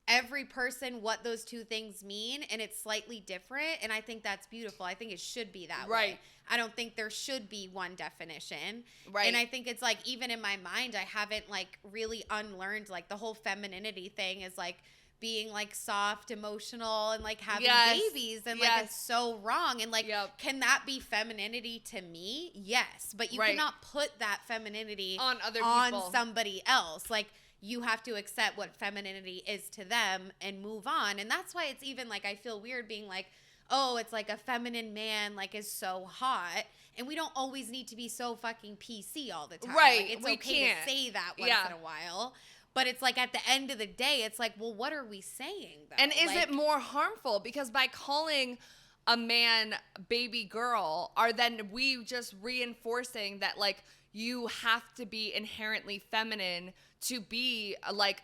C: every person what those two things mean, and it's slightly different, and I think that's beautiful. I think it should be that way. I don't think there should be one definition.
A: Right.
C: And I think it's like, even in my mind, I haven't, like, really unlearned, like, the whole femininity thing is, like, being, like, soft, emotional, and, like, having babies, and like, it's so wrong. And, like, can that be femininity to me? Yes. But you cannot put that femininity
A: on other people,
C: on somebody else. Like, you have to accept what femininity is to them and move on. And that's why it's even, like, I feel weird being like, oh, it's like a feminine man, like, is so hot. And we don't always need to be so fucking PC all the time.
A: Right.
C: Like, it's
A: we
C: okay
A: can't.
C: to say that once in a while. But it's like, at the end of the day, it's like, well, what are we saying, though?
A: And is it more harmful? Because by calling a man baby girl, are then we just reinforcing that, like, you have to be inherently feminine to be, like,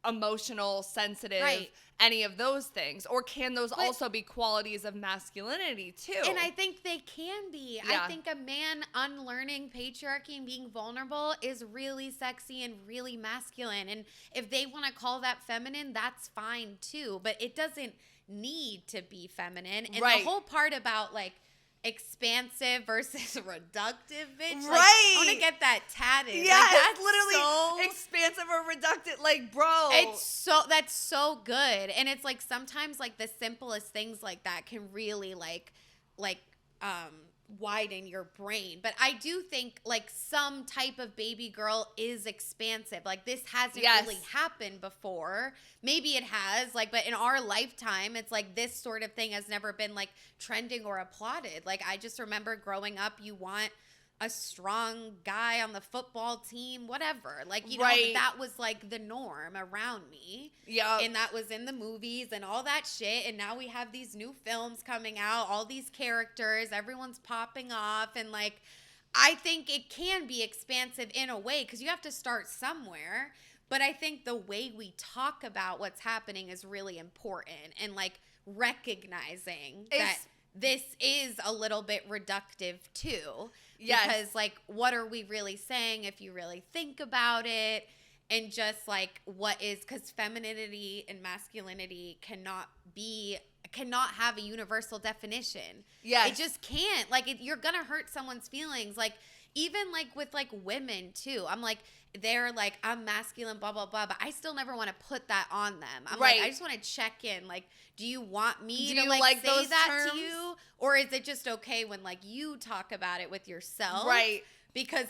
A: emotional, sensitive, any of those things? Or can those also be qualities of masculinity too?
C: And I think they can be. I think a man unlearning patriarchy and being vulnerable is really sexy and really masculine. And if they want to call that feminine, that's fine too. But it doesn't need to be feminine. And the whole part about, like, expansive versus reductive, bitch. Like, I want to get that tatted.
A: Yeah,
C: like,
A: that's literally expansive or reductive. Like, bro,
C: that's so good. And it's like, sometimes, like, the simplest things like that can really like widen your brain. But I do think, like, some type of baby girl is expansive. Like, this hasn't really happened before. Maybe it has, like, but in our lifetime, it's like, this sort of thing has never been, like, trending or applauded. Like, I just remember growing up, you want a strong guy on the football team, whatever. Like, you know,
A: Right.
C: that was like the norm around me.
A: Yeah.
C: And that was in the movies and all that shit. And now we have these new films coming out, all these characters, everyone's popping off. And like, I think it can be expansive in a way because you have to start somewhere. But I think the way we talk about what's happening is really important, and like recognizing that this is a little bit reductive too.
A: Yes.
C: Because like, what are we really saying if you really think about it? And just like, what is, because femininity and masculinity cannot have a universal definition.
A: Yes.
C: It just can't. Like, you're gonna hurt someone's feelings. Like, even like with like women too. I'm like, they're like, I'm masculine, blah, blah, blah, but I still never want to put that on them. I'm
A: Right.
C: like, I just want to check in. Like, do you want me
A: Do
C: to
A: you
C: like
A: like
C: say
A: those
C: that
A: terms?
C: to you? Or is it just okay when like you talk about it with yourself?
A: Right.
C: Because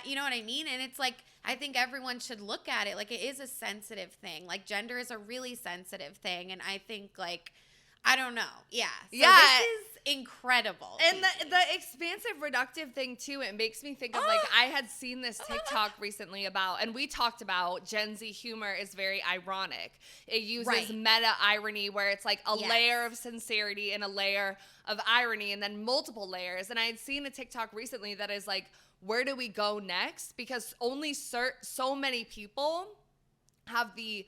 C: you know what I mean? And it's like, I think everyone should look at it like it is a sensitive thing. Like, gender is a really sensitive thing. And I think like, I don't know. Yeah. So this is incredible.
A: And the expansive reductive thing too, it makes me think of like, I had seen this TikTok recently about, and we talked about Gen Z humor is very ironic. It uses meta irony where it's like a layer of sincerity and a layer of irony and then multiple layers. And I had seen a TikTok recently that is like, where do we go next? Because only so many people have the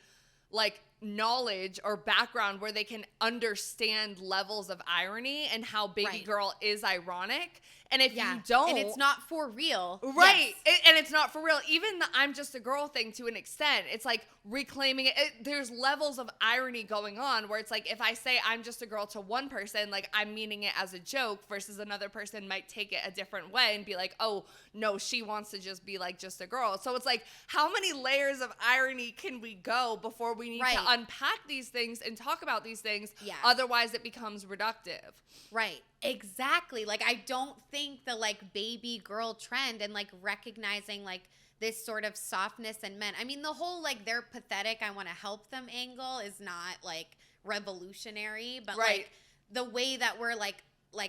A: like knowledge or background where they can understand levels of irony and how Babygirl is ironic. And if you don't,
C: and it's not for real.
A: Right. And it's not for real. Even the I'm just a girl thing to an extent, it's like reclaiming it. There's levels of irony going on where it's like, if I say I'm just a girl to one person, like I'm meaning it as a joke versus another person might take it a different way and be like, oh no, she wants to just be like just a girl. So it's like, how many layers of irony can we go before we need to unpack these things and talk about these things?
C: Yeah.
A: Otherwise it becomes reductive.
C: Right. Exactly. Like, I don't think the like baby girl trend and like recognizing like this sort of softness in men. I mean, the whole like they're pathetic, I want to help them angle is not like revolutionary, but like the way that we're like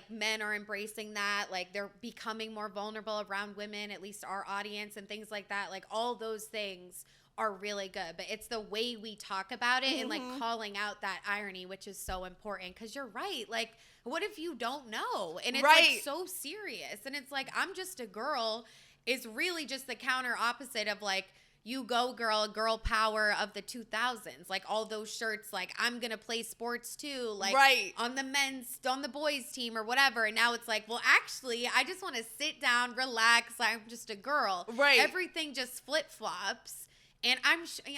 C: men are embracing that, like they're becoming more vulnerable around women, at least our audience and things like that. Like all those things are really good, but it's the way we talk about it and like calling out that irony, which is so important. Because you're right, like what if you don't know and it's like so serious, and it's like I'm just a girl is really just the counter opposite of like you go girl power of the 2000s, like all those shirts like I'm gonna play sports too, like on the boys team or whatever, and now it's like, well actually I just want to sit down, relax, I'm just a girl. Everything just flip-flops. And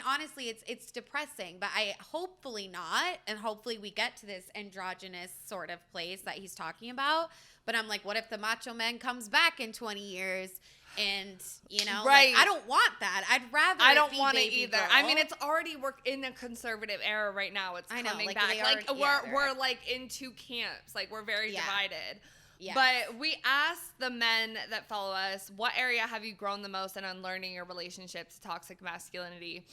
C: honestly, it's depressing, but I hopefully not, and hopefully we get to this androgynous sort of place that he's talking about. But I'm like, what if the macho man comes back in 20 years, and you know, like, I don't want that. I'd rather.
A: I don't want
C: it
A: either.
C: Girl.
A: I mean, it's already we're in a conservative era right now. It's coming
C: like,
A: back. Like we're like in two camps. Like we're very divided.
C: Yeah.
A: But we asked the men that follow us, what area have you grown the most in unlearning your relationship to toxic masculinity?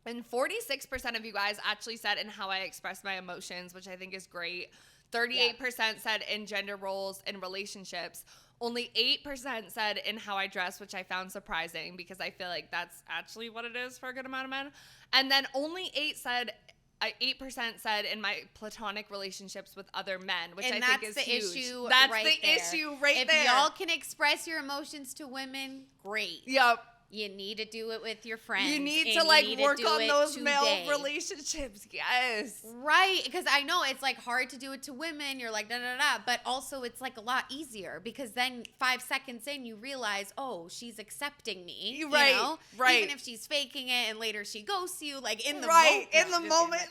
A: And 46% of you guys actually said in how I express my emotions, which I think is great. 38% said in gender roles and relationships. Only 8% said in how I dress, which I found surprising because I feel like that's actually what it is for a good amount of men. And then only 8% said in my platonic relationships with other men, which I think is huge.
C: Issue
A: that's
C: right
A: the
C: there.
A: issue right there.
C: If y'all can express your emotions to women, great.
A: Yep.
C: You need to do it with your friends.
A: You need to work on those male relationships. Yes.
C: Right. Because I know it's like hard to do it to women. You're like, but also it's like a lot easier because then 5 seconds in you realize, oh, she's accepting me. You know? Even if she's faking it and later she ghosts you, like in the moment.
A: In the moment.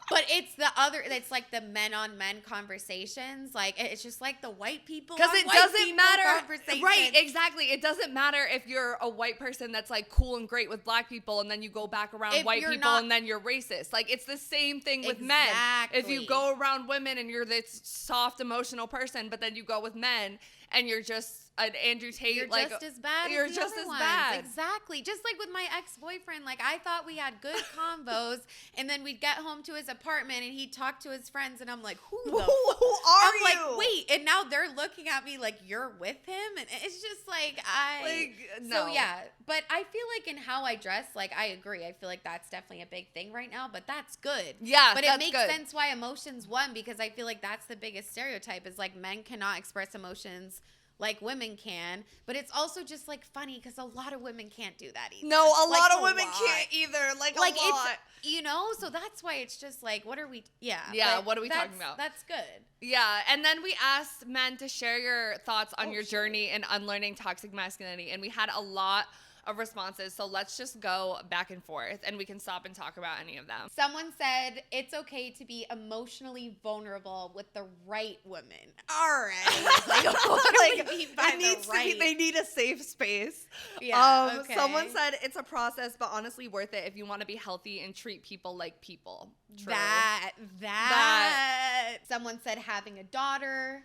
C: But it's it's like the men on men conversations. Like it's just like the white people.
A: Because it doesn't matter. Right. Exactly. It doesn't matter if you're a white person that's like cool and great with black people and then you go back around white people and then you're racist. Like it's the same thing with men. If you go around women and you're this soft emotional person, but then you go with men and you're just an Andrew Tate.
C: You're
A: like,
C: just as bad.
A: You're
C: as the
A: just
C: other
A: as
C: ones.
A: bad.
C: Exactly. Just like with my ex-boyfriend, like I thought we had good convos, and then we'd get home to his apartment, and he'd talk to his friends, and I'm like, who are
A: you?
C: Like, wait, and now they're looking at me like you're with him, and it's just like
A: no.
C: So yeah, but I feel like in how I dress, like I agree. I feel like that's definitely a big thing right now, but that's good.
A: Yeah,
C: but
A: that's
C: it makes
A: good.
C: sense why emotions won, because I feel like that's the biggest stereotype is like men cannot express emotions like women can, but it's also just like funny because a lot of women can't do that either.
A: No, a
C: Like,
A: lot of women can't either. Like a lot.
C: It's, so that's why it's just like, what are we? Yeah.
A: Yeah. What are we talking about?
C: That's good.
A: Yeah. And then we asked men to share your thoughts on your journey in unlearning toxic masculinity, and we had a lot of responses. So let's just go back and forth, and we can stop and talk about any of them.
C: Someone said it's okay to be emotionally vulnerable with the right women.
A: All right.
C: Like, what do we mean by
A: it needs
C: the right?
A: to be, they need a safe space.
C: Yeah. Okay.
A: Someone said it's a process, but honestly worth it if you want to be healthy and treat people like people. True.
C: That. Someone said having a daughter.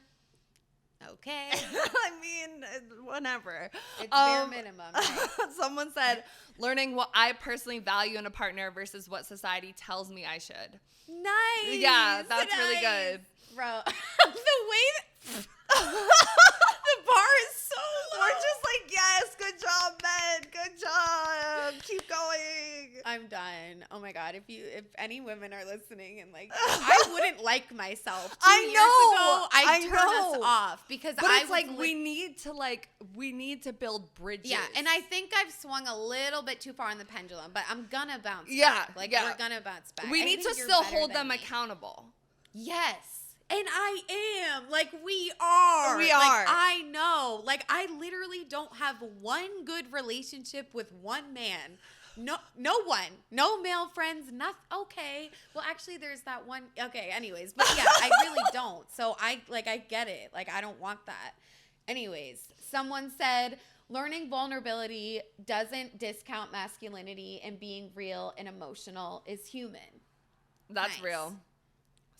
C: Okay.
A: I mean, whatever.
C: It's bare minimum. Right?
A: Someone said learning what I personally value in a partner versus what society tells me I should.
C: Nice.
A: Yeah, that's really good.
C: Bro, the way that the bar is so low.
A: We're just like, yes, good job, men. Good job. Keep going.
C: I'm done. Oh my God. If any women are listening and like, I wouldn't like myself. 2
A: I
C: years
A: know.
C: ago, I'd turn us off because
A: but
C: I
A: it's
C: was
A: we need to build bridges.
C: Yeah, and I think I've swung a little bit too far on the pendulum, but I'm gonna bounce back. Like we're gonna bounce back.
A: We need to still hold them accountable.
C: Yes. And I am. Like, we are.
A: We are.
C: Like, I know. Like, I literally don't have one good relationship with one man. No one. No male friends. Nothing. Okay. Well, actually, there's that one. Okay, anyways. But yeah, I really don't. So, I get it. Like, I don't want that. Anyways, someone said, learning vulnerability doesn't discount masculinity, and being real and emotional is human.
A: That's real.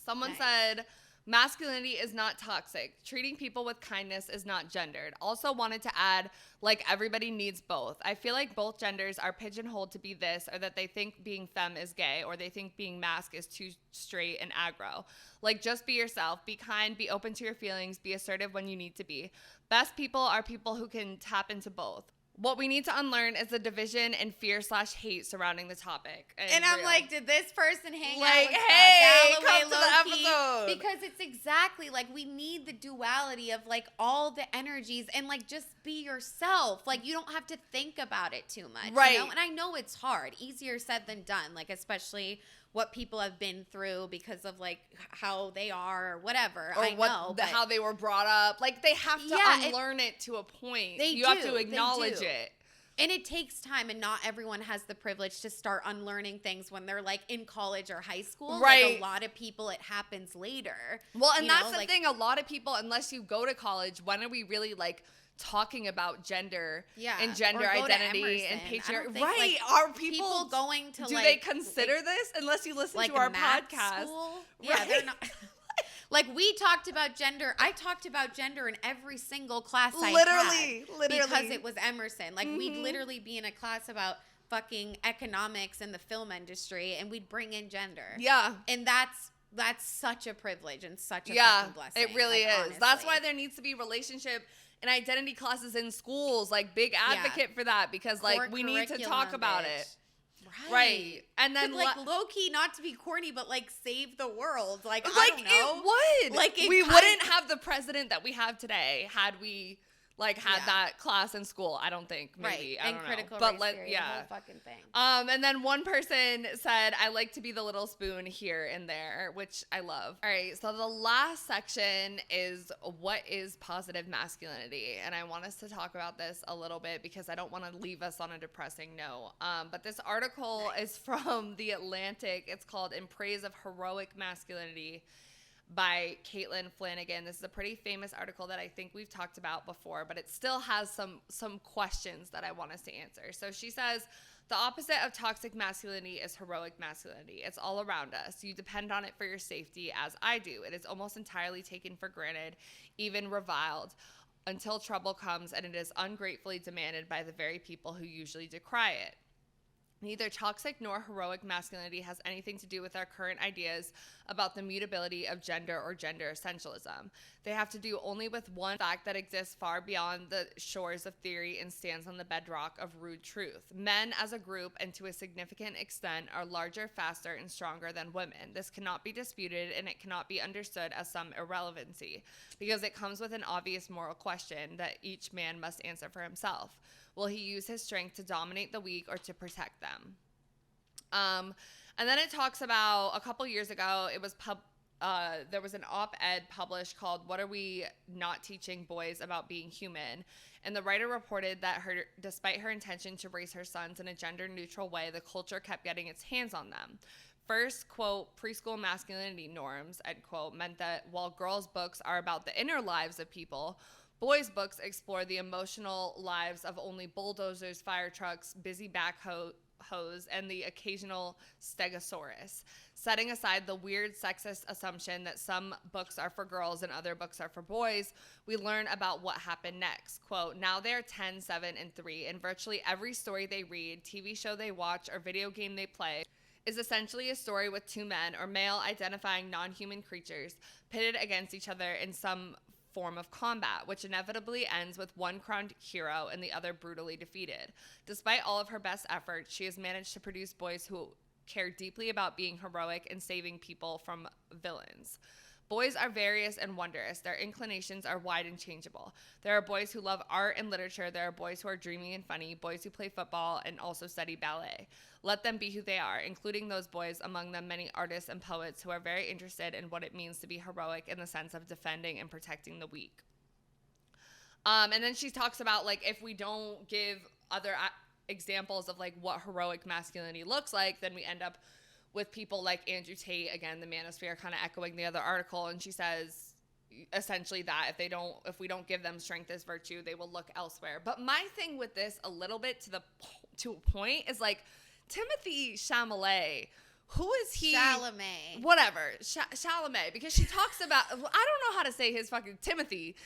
A: Someone said, masculinity is not toxic. Treating people with kindness is not gendered. Also wanted to add, like, everybody needs both. I feel like both genders are pigeonholed to be this, or that they think being femme is gay, or they think being masc is too straight and aggro. Like, just be yourself. Be kind. Be open to your feelings. Be assertive when you need to be. Best people are people who can tap into both. What we need to unlearn is the division and fear/hate surrounding the topic.
C: And I'm like, did this person hang
A: like,
C: out with
A: hey,
C: Galloway
A: come to the episode?
C: Because it's exactly like we need the duality of like all the energies and like just be yourself. Like you don't have to think about it too much.
A: Right.
C: You know? And I know it's hard. Easier said than done. Like especially what people have been through because of like how they are or whatever.
A: Or
C: I know.
A: how they were brought up. Like they have to unlearn it to a point. You have to acknowledge it.
C: And it takes time, and not everyone has the privilege to start unlearning things when they're like in college or high school.
A: Right.
C: Like a lot of people, it happens later.
A: Well, and that's the thing. A lot of people, unless you go to college, when are we really like talking about gender and gender identity and patriarchy? Right. Are people
C: going to
A: do they consider this unless you listen to our podcast?
C: Yeah, they're not. Like we talked about gender. I talked about gender in every single class I had. Because it was Emerson. Like we'd literally be in a class about fucking economics and the film industry, and we'd bring in gender.
A: Yeah.
C: And that's such a privilege and such a fucking blessing.
A: It really is.
C: Honestly.
A: That's why there needs to be relationship and identity classes in schools. Like big advocate for that, because like we need to talk about it. Right. And then
C: like low key, not to be corny, but like save the world. Like I don't know.
A: It would.
C: Like
A: we wouldn't have the president that we have today had we like had that class in school. I don't think. Maybe. I don't know.
C: Critical
A: but
C: race theory, the whole fucking thing.
A: And then one person said, I like to be the little spoon here and there, which I love. All right, so the last section is what is positive masculinity? And I want us to talk about this a little bit because I don't want to leave us on a depressing note. But this article is from The Atlantic. It's called In Praise of Heroic Masculinity by Caitlin Flanagan. This is a pretty famous article that I think we've talked about before, but it still has some questions that I want us to answer. So she says, the opposite of toxic masculinity is heroic masculinity. It's all around us. You depend on it for your safety, as I do. It is almost entirely taken for granted, even reviled. until trouble comes and it is ungratefully demanded by the very people who usually decry it. Neither toxic nor heroic masculinity has anything to do with our current ideas about the mutability of gender or gender essentialism. They have to do only with one fact that exists far beyond the shores of theory and stands on the bedrock of rude truth. Men as a group and to a significant extent are larger, faster, and stronger than women. This cannot be disputed and it cannot be understood as some irrelevancy because it comes with an obvious moral question that each man must answer for himself. Will he use his strength to dominate the weak or to protect them? And then it talks about a couple years ago, it was there was an op-ed published called "What Are We Not Teaching Boys About Being Human?" And the writer reported that despite her intention to raise her sons in a gender-neutral way, the culture kept getting its hands on them. First, quote, preschool masculinity norms, end quote, meant that while girls' books are about the inner lives of people, boys' books explore the emotional lives of only bulldozers, fire trucks, busy backhoes, and the occasional stegosaurus. Setting aside the weird sexist assumption that some books are for girls and other books are for boys, we learn about what happened next. Quote, now they're 10, 7, and 3, and virtually every story they read, TV show they watch, or video game they play is essentially a story with two men or male-identifying non-human creatures pitted against each other in some form of combat, which inevitably ends with one crowned hero and the other brutally defeated. Despite all of her best efforts, she has managed to produce boys who care deeply about being heroic and saving people from villains. Boys are various and wondrous. Their inclinations are wide and changeable. There are boys who love art and literature. There are boys who are dreamy and funny, boys who play football and also study ballet. Let them be who they are, including those boys, among them many artists and poets who are very interested in what it means to be heroic in the sense of defending and protecting the weak. And then she talks about, like, if we don't give other examples of, like, what heroic masculinity looks like, then we end up with people like Andrew Tate, again, the manosphere, kind of echoing the other article. And she says essentially that if we don't give them strength as virtue, they will look elsewhere. But my thing with this a little bit to a point is, like, Timothee Chalamet, who is he?
C: Chalamet.
A: Whatever. Chalamet, because she talks about, I don't know how to say his fucking Timothy.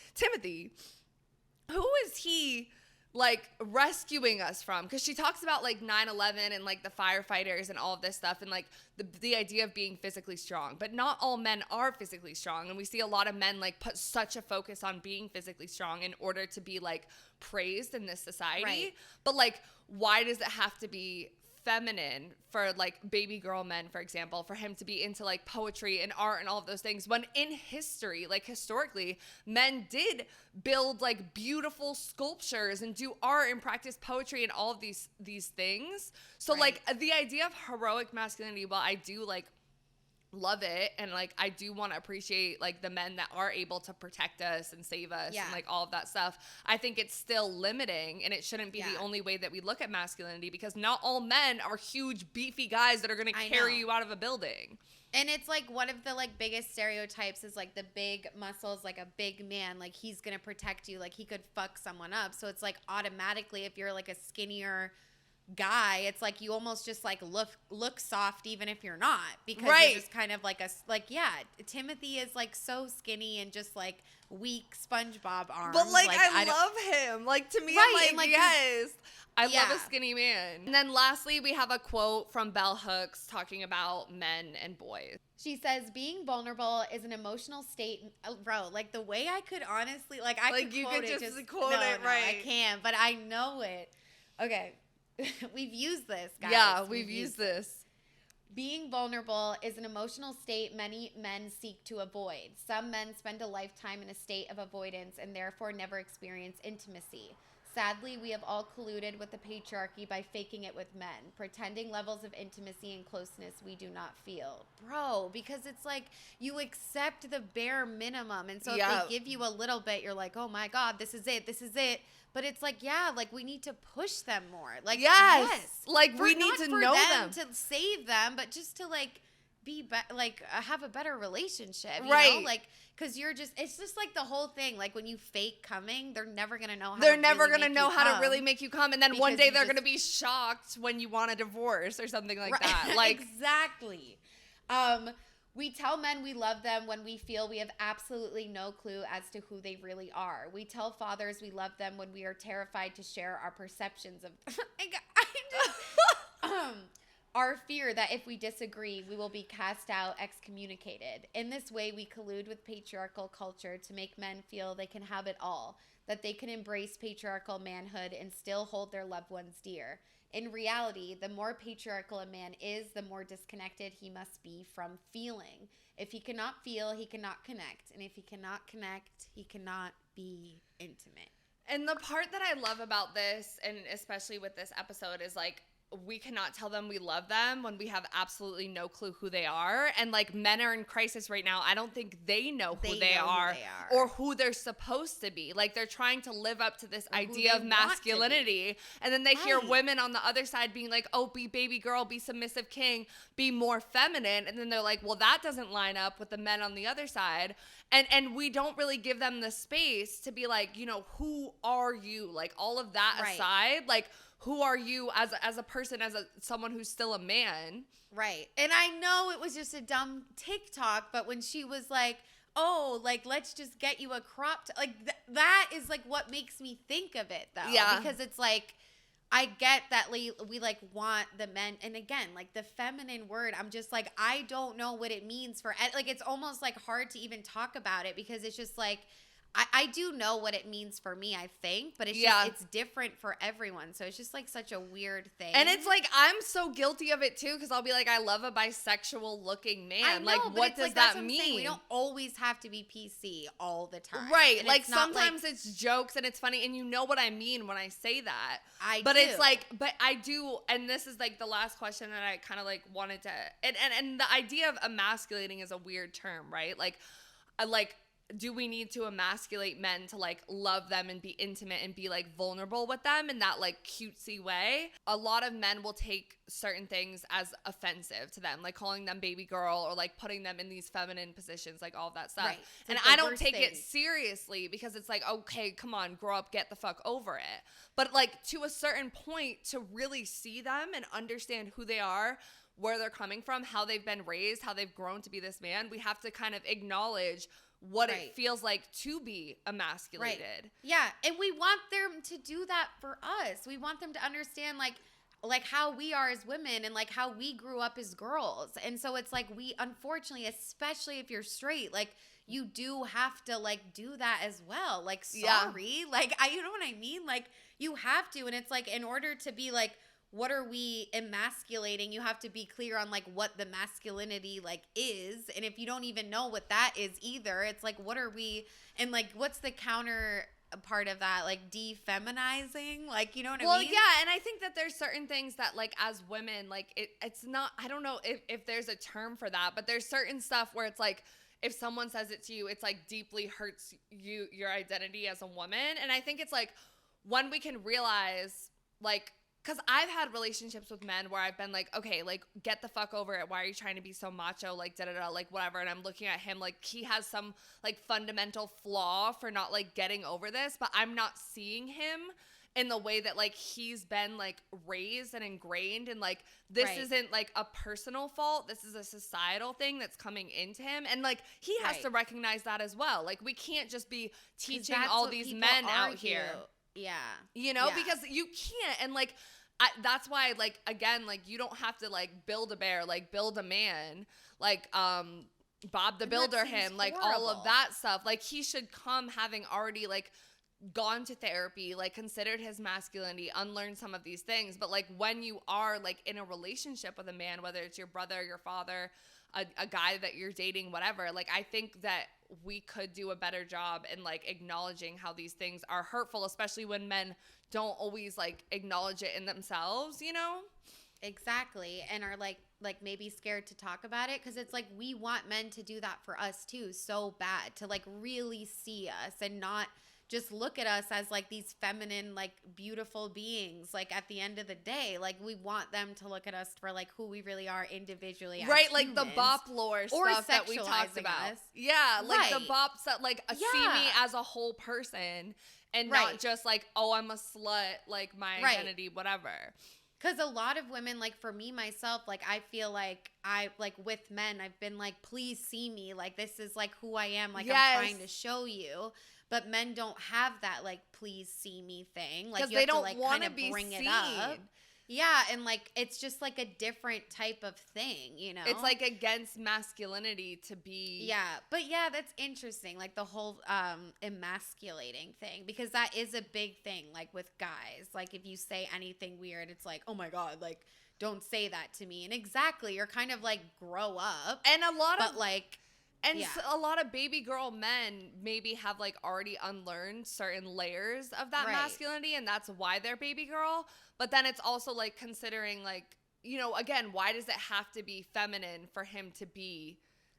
A: Who is he, like, rescuing us from? Because she talks about, like, 9/11 and, like, the firefighters and all of this stuff and, like, the idea of being physically strong. But not all men are physically strong. And we see a lot of men, like, put such a focus on being physically strong in order to be, like, praised in this society.
C: Right.
A: But, like, why does it have to be feminine for, like, baby girl men, for example, for him to be into, like, poetry and art and all of those things, when in history, like, historically, men did build, like, beautiful sculptures and do art and practice poetry and all of these things. So
C: Right.
A: like, the idea of heroic masculinity, while I do, like, love it, and, like, I do want to appreciate, like, the men that are able to protect us and save us and, like, all of that stuff, I think it's still limiting, and it shouldn't be the only way that we look at masculinity, because not all men are huge beefy guys that are going to carry you out of a building.
C: And it's like one of the, like, biggest stereotypes is, like, the big muscles, like a big man, like, he's gonna protect you, like, he could fuck someone up. So it's like automatically, if you're, like, a skinnier guy, it's like you almost just, like, look soft even if you're not, because you're just kind of like Timothy is, like, so skinny and just, like, weak SpongeBob arms.
A: But, like I love him. Like, to me, I'm like, yes, I love a skinny man. And then lastly, we have a quote from Bell Hooks talking about men and boys.
C: She says, being vulnerable is an emotional state. Bro, like, the way I could honestly, like, I could
A: you
C: quote
A: could
C: it.
A: just quote
C: no,
A: it, right.
C: I can't, but I know it. Okay. We've used this, guys.
A: Yeah, we've used this.
C: Being vulnerable is an emotional state many men seek to avoid. Some men spend a lifetime in a state of avoidance and therefore never experience intimacy. Sadly, we have all colluded with the patriarchy by faking it with men, pretending levels of intimacy and closeness we do not feel. Bro, because it's like you accept the bare minimum. And so if they give you a little bit, you're like, oh my God, this is it. But it's like, yeah, like, we need to push them more. Like, yes.
A: Like, we need to know them.
C: To save them, but just to, like, have a better relationship, you
A: right?
C: know? Like, because it's just like the whole thing. Like, when you fake coming, they're never gonna know how.
A: They're
C: to
A: never
C: really
A: gonna
C: make
A: know
C: you
A: how
C: come,
A: to really make you come, and then one day they're
C: just
A: gonna be shocked when you want a divorce or something like that. Like,
C: exactly. We tell men we love them when we feel we have absolutely no clue as to who they really are. We tell fathers we love them when we are terrified to share our perceptions of our fear that if we disagree, we will be cast out, excommunicated. In this way, we collude with patriarchal culture to make men feel they can have it all, that they can embrace patriarchal manhood and still hold their loved ones dear. In reality, the more patriarchal a man is, the more disconnected he must be from feeling. If he cannot feel, he cannot connect. And if he cannot connect, he cannot be intimate.
A: And the part that I love about this, and especially with this episode, is like, we cannot tell them we love them when we have absolutely no clue who they are. And like, men are in crisis right now. I don't think they know who they are or who they're supposed to be. Like, they're trying to live up to this idea of masculinity. And then they hear women on the other side being like, oh, be baby girl, be submissive king, be more feminine. And then they're like, well, that doesn't line up with the men on the other side. And we don't really give them the space to be like, you know, who are you? Like, all of that aside, like, who are you as a person, someone who's still a man?
C: Right. And I know it was just a dumb TikTok, but when she was like, oh, like, let's just get you a crop top. Like, that is, like, what makes me think of it, though.
A: Yeah.
C: Because it's, like, I get that we like, want the men. And, again, like, the feminine word, I'm just, like, I don't know what it means for – like, it's almost, like, hard to even talk about it because it's just, like – I do know what it means for me, I think, but it's just, it's different for everyone. So it's just like such a weird thing.
A: And it's like, I'm so guilty of it too, because I'll be like, I love a bisexual looking man.
C: I know,
A: like, what does that mean?
C: We don't always have to be PC all the time.
A: Right.
C: And
A: like, sometimes it's jokes and it's funny, and you know what I mean when I say that. But
C: do.
A: It's like, but I do, and this is like the last question that I kind of like wanted to, and the idea of emasculating is a weird term, right? Like, do we need to emasculate men to like love them and be intimate and be like vulnerable with them in that like cutesy way? A lot of men will take certain things as offensive to them, like calling them baby girl or like putting them in these feminine positions, like all of that stuff.
C: Right.
A: And I don't take it seriously because it's like, okay, come on, grow up, get the fuck over it. But like, to a certain point, to really see them and understand who they are, where they're coming from, how they've been raised, how they've grown to be this man, we have to kind of acknowledge what it feels like to be emasculated.
C: Right. Yeah, and we want them to do that for us. We want them to understand like how we are as women and like how we grew up as girls. And so it's like, we unfortunately, especially if you're straight, like, you do have to like do that as well. Like, sorry, like, you know what I mean? Like, you have to. And it's like, in order to be like, what are we emasculating? You have to be clear on like what the masculinity like is. And if you don't even know what that is either, it's like, what are we, and like, what's the counter part of that? Like, defeminizing, like, you know what I mean?
A: Well, yeah. And I think that there's certain things that like, as women, like it's not, I don't know if there's a term for that, but there's certain stuff where it's like, if someone says it to you, it's like deeply hurts your identity as a woman. And I think it's like, when we can realize, like, because I've had relationships with men where I've been like, okay, like, get the fuck over it. Why are you trying to be so macho? Like, da-da-da, like, whatever. And I'm looking at him like he has some, like, fundamental flaw for not, like, getting over this. But I'm not seeing him in the way that, like, he's been, like, raised and ingrained. And, like, this isn't, like, a personal fault. This is a societal thing that's coming into him. And, like, he has to recognize that as well. Like, we can't just be teaching all these men out here.
C: Yeah.
A: You know, because you can't. And, like, that's why, like, again, like, you don't have to, like, build a bear, like, build a man, like, Bob the Builder him, like, all of that stuff. Like, he should come having already, like, gone to therapy, like, considered his masculinity, unlearned some of these things. But, like, when you are, like, in a relationship with a man, whether it's your brother, your father, a guy that you're dating, whatever, like, I think that we could do a better job in, like, acknowledging how these things are hurtful, especially when men don't always, like, acknowledge it in themselves, you know?
C: Exactly. And are like maybe scared to talk about it, because it's like, we want men to do that for us too so bad, to like really see us and not just look at us as like these feminine, like, beautiful beings. Like, at the end of the day, like, we want them to look at us for like who we really are individually as
A: right, like
C: humans.
A: the bop lore stuff that we talked about. Yeah, like the bops that like see me as a whole person and not just like, oh, I'm a slut, like my identity, whatever.
C: Because a lot of women, like for me, myself, like I feel like with men, I've been like, please see me. Like, this is like who I am. Like, I'm trying to show you. But men don't have that, like, please see me thing. Like, you have to, like, kind of bring it up. Yeah, and, like, it's just, like, a different type of thing, you know?
A: It's, like, against masculinity to be...
C: Yeah, but, yeah, that's interesting, like, the whole emasculating thing, because that is a big thing, like, with guys. Like, if you say anything weird, it's like, oh, my God, like, don't say that to me. And exactly, you're kind of, like, grow up.
A: And a lot of...
C: But, like...
A: And a lot of baby girl men maybe have, like, already unlearned certain layers of that masculinity, and that's why they're baby girl. But then it's also, like, considering, like, you know, again, why does it have to be feminine for him to be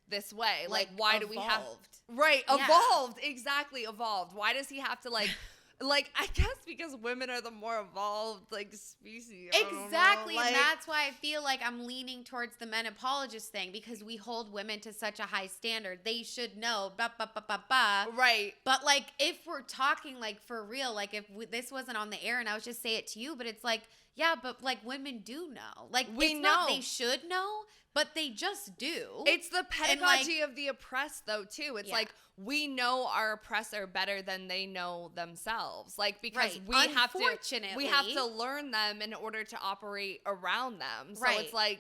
A: this way? Like why do we have... Right, evolved. Exactly, evolved. Why does he have to, like... Like, I guess because women are the more evolved, like, species.
C: Exactly, like, and that's why I feel like I'm leaning towards the men apologist thing, because we hold women to such a high standard. They should know,
A: Right.
C: But, like, if we're talking, like, for real, like, if this wasn't on the air and I was just say it to you, but it's like, yeah, but, like, women do know. Like,
A: we
C: it's
A: know.
C: Not they should know, but they just do.
A: It's the pedagogy of the oppressed, though, too. It's like, we know our oppressor better than they know themselves. Like, because we have to learn them in order to operate around them. So it's like...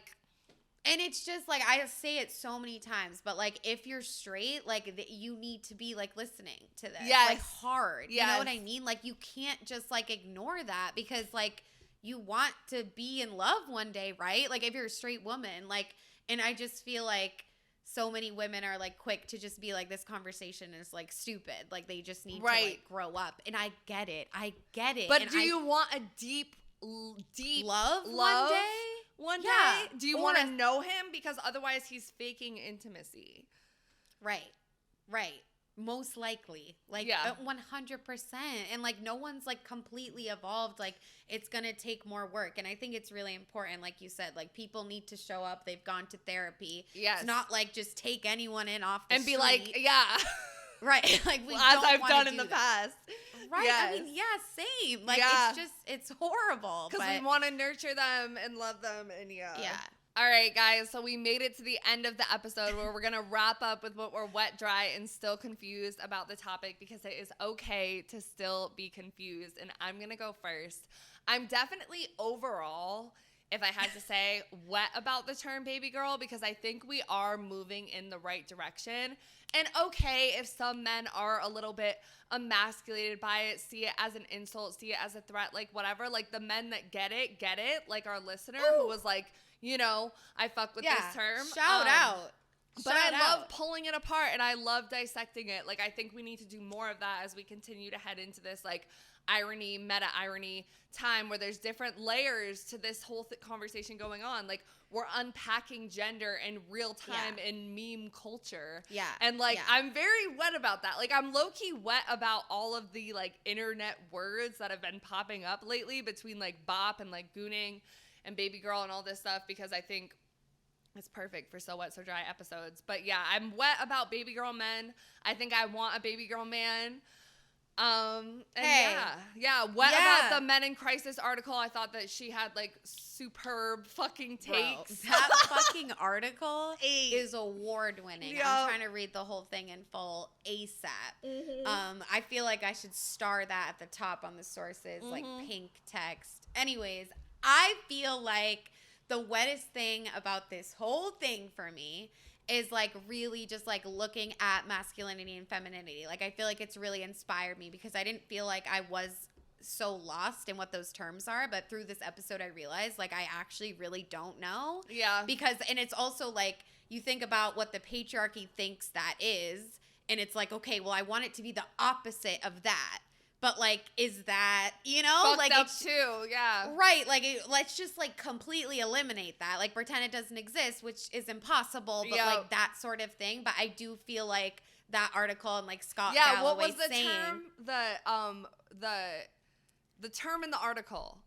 C: And it's just, like, I say it so many times, but, like, if you're straight, like, you need to be, like, listening to this.
A: Yes.
C: Like, hard.
A: Yes.
C: You know what I mean? Like, you can't just, like, ignore that because, like, you want to be in love one day, right? Like, if you're a straight woman, like, and I just feel like so many women are, like, quick to just be like, this conversation is, like, stupid. Like, they just need to, like, grow up. And I get it.
A: But and do you want a deep
C: love one day?
A: Do you want to know him? Because otherwise he's faking intimacy.
C: Right. Most likely. Like, 100%. And, like, no one's, like, completely evolved. Like, it's going to take more work. And I think it's really important, like you said, like, people need to show up. They've gone to therapy.
A: Yes.
C: It's not, like, just take anyone in off the
A: and
C: street.
A: be like, yeah.
C: Right. Like, we
A: as
C: don't
A: I've done
C: do
A: in the
C: that.
A: past.
C: Right.
A: Yes.
C: I mean, yeah, same. Like, it's just, it's horrible.
A: Because we want to nurture them and love them. And
C: Yeah.
A: All right, guys, so we made it to the end of the episode where we're going to wrap up with what we're wet, dry, and still confused about the topic, because it is okay to still be confused. And I'm going to go first. I'm definitely overall, if I had to say, wet about the term baby girl, because I think we are moving in the right direction. And okay, if some men are a little bit emasculated by it, see it as an insult, see it as a threat, like whatever, like the men that get it, like our listener who was like, you know, I fuck with this term.
C: Shout out.
A: But I love pulling it apart and I love dissecting it. Like, I think we need to do more of that as we continue to head into this, like, irony, meta-irony time where there's different layers to this whole conversation going on. Like, we're unpacking gender in real time in meme culture.
C: Yeah.
A: And, like, I'm very wet about that. Like, I'm low-key wet about all of the, like, internet words that have been popping up lately between, like, bop and, like, gooning and baby girl and all this stuff, because I think it's perfect for So Wet, So Dry episodes. But yeah, I'm wet about baby girl men. I think I want a baby girl man. And wet about the Men in Crisis article. I thought that she had like superb fucking takes.
C: Bro, that fucking article is award winning. I'm trying to read the whole thing in full ASAP. I feel like I should star that at the top on the sources, like pink text. Anyways, I feel like the wettest thing about this whole thing for me is like really just like looking at masculinity and femininity. Like, I feel like it's really inspired me because I didn't feel like I was so lost in what those terms are, but through this episode I realized like I actually really don't know.
A: Yeah.
C: Because, and it's also like you think about what the patriarchy thinks that is, and it's like, okay, well, I want it to be the opposite of that. But, like, is that, you know?
A: Fucked
C: like
A: up too, yeah.
C: Right, like, let's just, like, completely eliminate that. Like, pretend it doesn't exist, which is impossible, but, like, that sort of thing. But I do feel like that article and, like, Scott Galloway
A: what was the
C: saying,
A: term? The term in the article.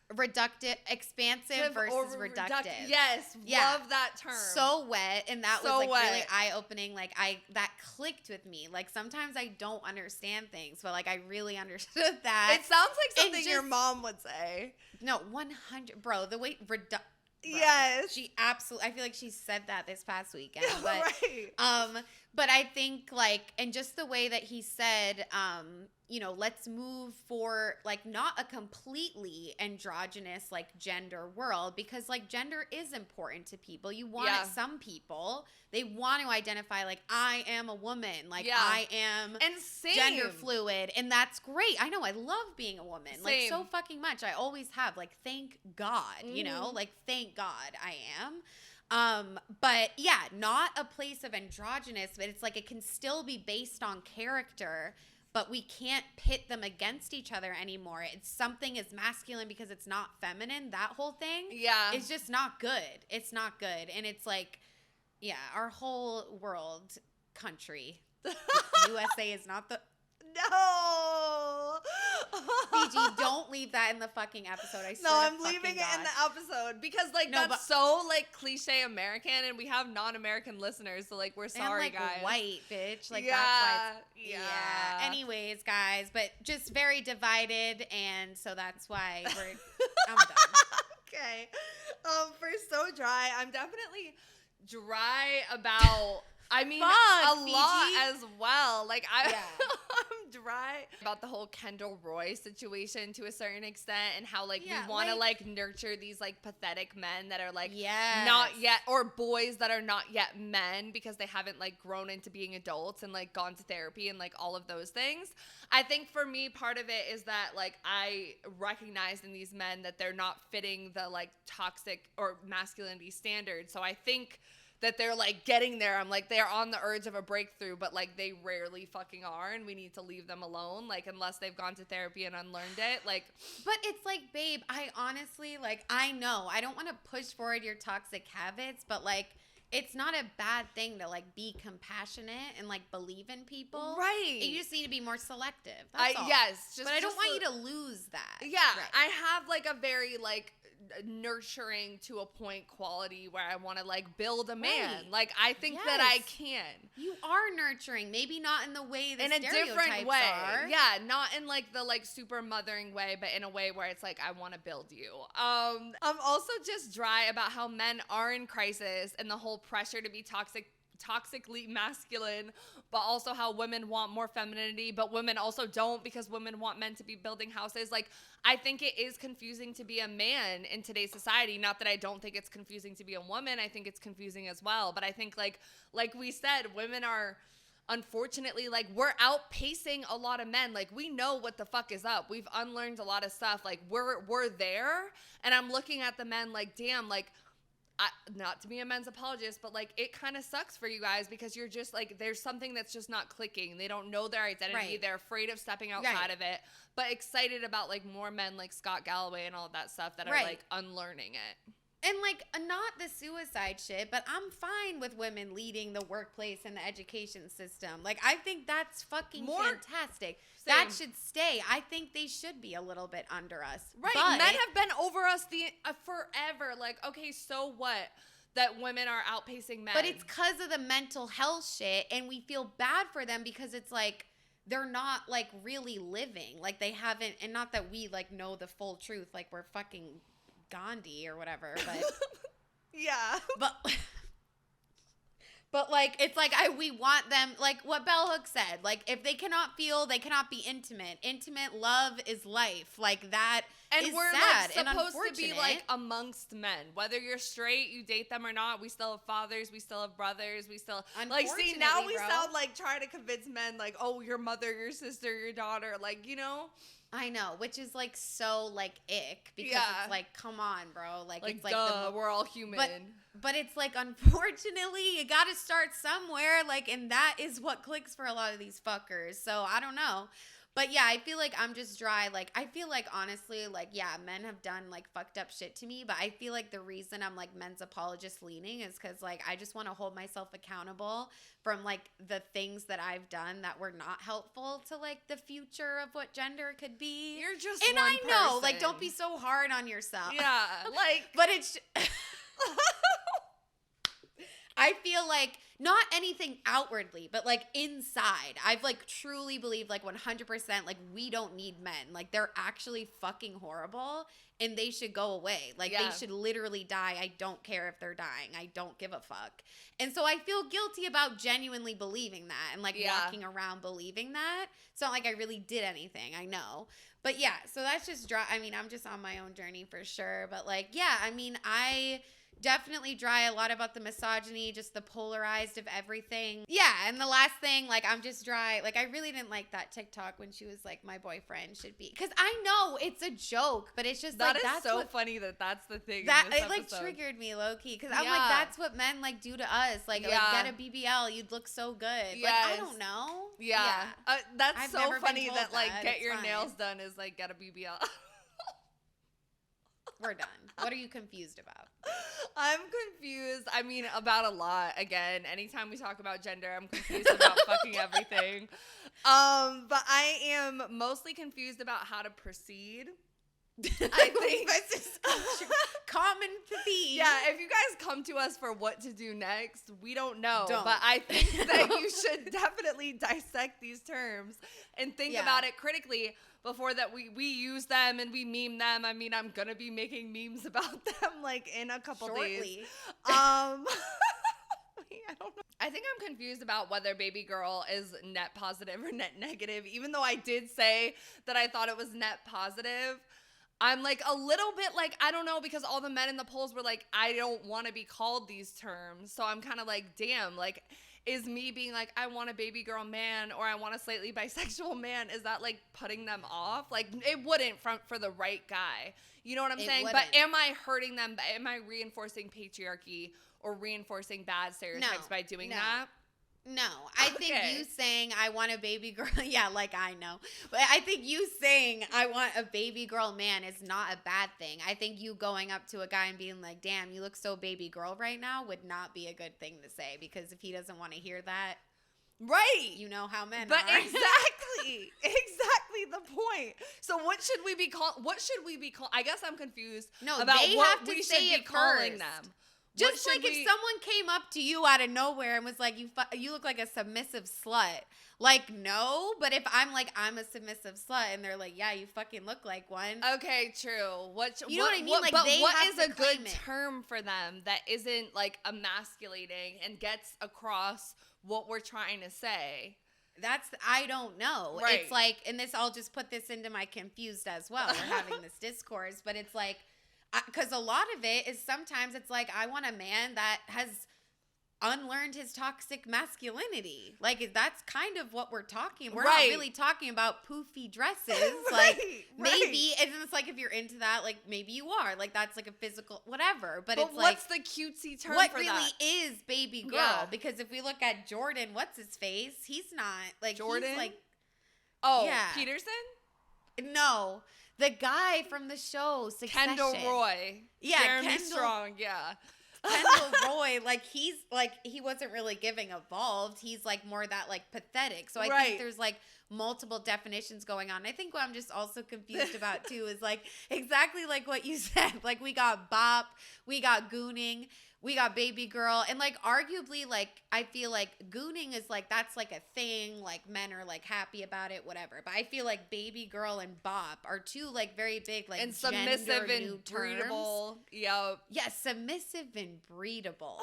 C: expansive versus reductive.
A: Yes,
C: Yeah.
A: love that term.
C: So wet, and that
A: So
C: was like really
A: wet.
C: eye-opening. Like that clicked with me. Like sometimes I don't understand things, but like I really understood that.
A: It sounds like
C: And
A: something your mom would say.
C: No, 100, bro. The way
A: Yes.
C: She absolutely, I feel like she said that this past weekend. But,
A: Right.
C: but I think like, and just the way that he said, you know, let's move for like not a completely androgynous like gender world, because like gender is important to people. You want
A: Yeah.
C: it, some people, they want to identify like I am a woman, like
A: Yeah.
C: I am
A: And same.
C: gender fluid, and that's great. I know, I love being a woman, like so
A: Same.
C: fucking much. I always have, like, thank God, you know,
A: Mhm.
C: like thank God I am. But yeah, not a place of androgynous, but it's like it can still be based on character, but we can't pit them against each other anymore. It's something is masculine because it's not feminine. That whole thing,
A: Yeah.
C: it's just not good. It's not good, and it's like, yeah, our whole world, country, USA is not the.
A: No.
C: Fiji, don't leave that in the fucking episode. I swear
A: No,
C: to
A: I'm
C: fucking
A: leaving it
C: God.
A: in the episode because like
C: No,
A: that's so like cliche American, and we have non-American listeners, so like we're sorry,
C: and, like,
A: guys.
C: white, bitch. Like,
A: Yeah,
C: that's why it's,
A: yeah.
C: Anyways, guys, but just very divided, and so that's why I'm done.
A: Okay. For So Dry, I'm definitely dry about, I mean,
C: Fuck,
A: a
C: Fiji.
A: lot as well. Like, I'm dry about the whole Kendall Roy situation to a certain extent, and how, like,
C: Yeah,
A: we want to,
C: like-
A: like, nurture these, like, pathetic men that are, like,
C: Yes.
A: not yet, or boys that are not yet men because they haven't, like, grown into being adults and, like, gone to therapy and, like, all of those things. I think for me, part of it is that, like, I recognize in these men that they're not fitting the, like, toxic or masculinity standard. So I think that they're, like, getting there. I'm like, they're on the urge of a breakthrough, but, like, they rarely fucking are, and we need to leave them alone, like, unless they've gone to therapy and unlearned it. Like,
C: But it's like, babe, I honestly, like, I know, I don't want to push forward your toxic habits, but, like, it's not a bad thing to, like, be compassionate and, like, believe in people.
A: Right.
C: You just need to be more selective. That's all.
A: Yes.
C: But I don't want you to lose that.
A: Yeah,
C: Right.
A: I have, like, a very, like, nurturing to a point quality where I want to, like, build a man.
C: Right.
A: Like, I think that I
C: Yes.
A: can.
C: You are nurturing, maybe not in the way the
A: In a different
C: stereotypes
A: way.
C: are.
A: Yeah, not in, like, the, like, super mothering way, but in a way where it's like, I want to build you. I'm also just dry about how men are in crisis and the whole pressure to be toxically masculine, but also how women want more femininity, but women also don't, because women want men to be building houses. Like, I think it is confusing to be a man in today's society. Not that I don't think it's confusing to be a woman. I think it's confusing as well. But I think, like we said, women are, unfortunately, like, we're outpacing a lot of men. Like, we know what the fuck is up. We've unlearned a lot of stuff. Like, we're there, and I'm looking at the men like, damn, like, not to be a men's apologist, but, like, it kind of sucks for you guys, because you're just, like, there's something that's just not clicking. They don't know their identity.
C: Right.
A: They're afraid of stepping outside
C: Right.
A: of it, but excited about, like, more men like Scott Galloway and all of that stuff that are,
C: Right.
A: like, unlearning it.
C: And, like, not the suicide shit, but I'm fine with women leading the workplace and the education system. Like, I think that's fucking fantastic. That should stay. I think they should be a little bit under us.
A: Right.
C: But
A: Men have been over us forever. Like, okay, so what that women are outpacing men?
C: But it's because of the mental health shit, and we feel bad for them because it's like they're not, like, really living. Like, they haven't, and not that we, like, know the full truth. Like, we're fucking Gandhi or whatever, but
A: yeah.
C: But like, it's like we want them, like what Bell Hooks said, like, if they cannot feel, they cannot be intimate. Intimate love is life. Like, that
A: and
C: is
A: we're
C: sad
A: like
C: and
A: supposed to be
C: unfortunate.
A: like amongst men. Whether you're straight, you date them or not, we still have fathers, we still have brothers, we still like, see, now we
C: bro.
A: sound like trying to convince men like, oh, your mother, your sister, your daughter, like, you know.
C: I know, which is like so like ick, because it's like, come on, bro. Like it's like
A: duh, we're all human.
C: But it's like, unfortunately, you got to start somewhere. Like, and that is what clicks for a lot of these fuckers. So I don't know. But yeah, I feel like I'm just dry. Like, I feel like, honestly, like, yeah, men have done, like, fucked up shit to me. But I feel like the reason I'm, like, men's apologist leaning is because, like, I just want to hold myself accountable from, like, the things that I've done that were not helpful to, like, the future of what gender could be.
A: You're just
C: and
A: one
C: I know, like,
A: person.
C: don't be so hard on yourself.
A: Yeah, like.
C: But it's. I feel like not anything outwardly, but like inside, I've like truly believed like 100% like we don't need men. Like they're actually fucking horrible and they should go away. Like they should literally die. I don't care if they're dying. I don't give a fuck. And so I feel guilty about genuinely believing that and like walking around believing that. It's not like I really did anything. I know. But yeah, so that's just dry. I mean, I'm just on my own journey for sure. But like, yeah, I mean, I definitely dry a lot about the misogyny, just the polarized of everything. Yeah, and the last thing, like, I'm just dry. Like, I really didn't like that TikTok when she was like, my boyfriend should be. Because I know it's a joke, but it's just
A: that
C: like,
A: that's so funny that that's the thing.
C: That
A: in this
C: it like
A: episode.
C: triggered me low key because I'm like, that's what men like do to us. Like get a BBL, you'd look so good. Like I don't know.
A: Yeah, that's
C: I've
A: so
C: never been
A: funny
C: told
A: that like get
C: It's
A: your
C: fine.
A: nails done is like get a BBL.
C: We're done. What are you confused about?
A: I'm confused. I mean, about a lot. Again, anytime we talk about gender, I'm confused about fucking everything. But I am mostly confused about how to proceed. I think
C: this is common theme.
A: Yeah, if you guys come to us for what to do next, we don't know.
C: Don't.
A: But I think that you should definitely dissect these terms and think about it critically before that we use them and we meme them. I mean, I'm gonna be making memes about them like in a couple days. I don't know. I think I'm confused about whether baby girl is net positive or net negative, even though I did say that I thought it was net positive. I'm like a little bit like, I don't know, because all the men in the polls were like, I don't want to be called these terms. So I'm kind of like, damn, like, is me being like, I want a baby girl man or I want a slightly bisexual man, is that like putting them off? Like, it wouldn't for the right guy. You know what I'm saying?
C: Wouldn't.
A: But am I hurting them? Am I reinforcing patriarchy or reinforcing bad stereotypes by doing that?
C: No, I think you saying I want a baby girl, yeah, like I know. But I think you saying I want a baby girl man is not a bad thing. I think you going up to a guy and being like, damn, you look so baby girl right now would not be a good thing to say, because if he doesn't want to hear that,
A: right,
C: you know how men
A: but
C: are.
A: exactly the point. So what should we be call? What should we be call? I guess I'm confused about
C: they
A: what
C: have to
A: we
C: say
A: should be
C: it
A: calling
C: first.
A: them.
C: Just like if someone came up to you out of nowhere and was like, you look like a submissive slut. Like, no. But if I'm like, I'm a submissive slut, and they're like, yeah, you fucking look like one.
A: Okay, true. You
C: know what I mean? Like,
A: but
C: they
A: what
C: have
A: is
C: to
A: a good
C: claim it.
A: term for them that isn't like emasculating and gets across what we're trying to say?
C: I don't know.
A: Right.
C: It's like, and I'll just put this into my confused as well. We're having this discourse, but it's like, because a lot of it is sometimes it's like, I want a man that has unlearned his toxic masculinity. Like, that's kind of what we're talking. We're not really talking about poofy dresses. Like, maybe, and it's like, if you're into that, like, maybe you are. Like, that's like a physical, whatever. But it's
A: what's
C: like,
A: the cutesy term
C: what
A: for
C: really
A: that?
C: is baby girl?
A: Yeah.
C: Because if we look at Jordan, what's his face? He's not. Like,
A: Jordan?
C: he's like,
A: Peterson?
C: No. The guy from the show, Succession.
A: Kendall Roy.
C: Yeah,
A: Jeremy Strong, yeah.
C: Kendall Roy, like, he's, like, he wasn't really giving evolved. He's, like, more that, like, pathetic. So I think there's, like, multiple definitions going on. I think what I'm just also confused about, too, is, like, exactly like what you said. Like, we got bop, we got gooning, we got baby girl, and like arguably, like, I feel like gooning is like, that's like a thing, like men are like happy about it, whatever. But I feel like baby girl and bop are two like very big, like,
A: and submissive and
C: new
A: breedable. Yep.
C: Yeah, submissive and breedable.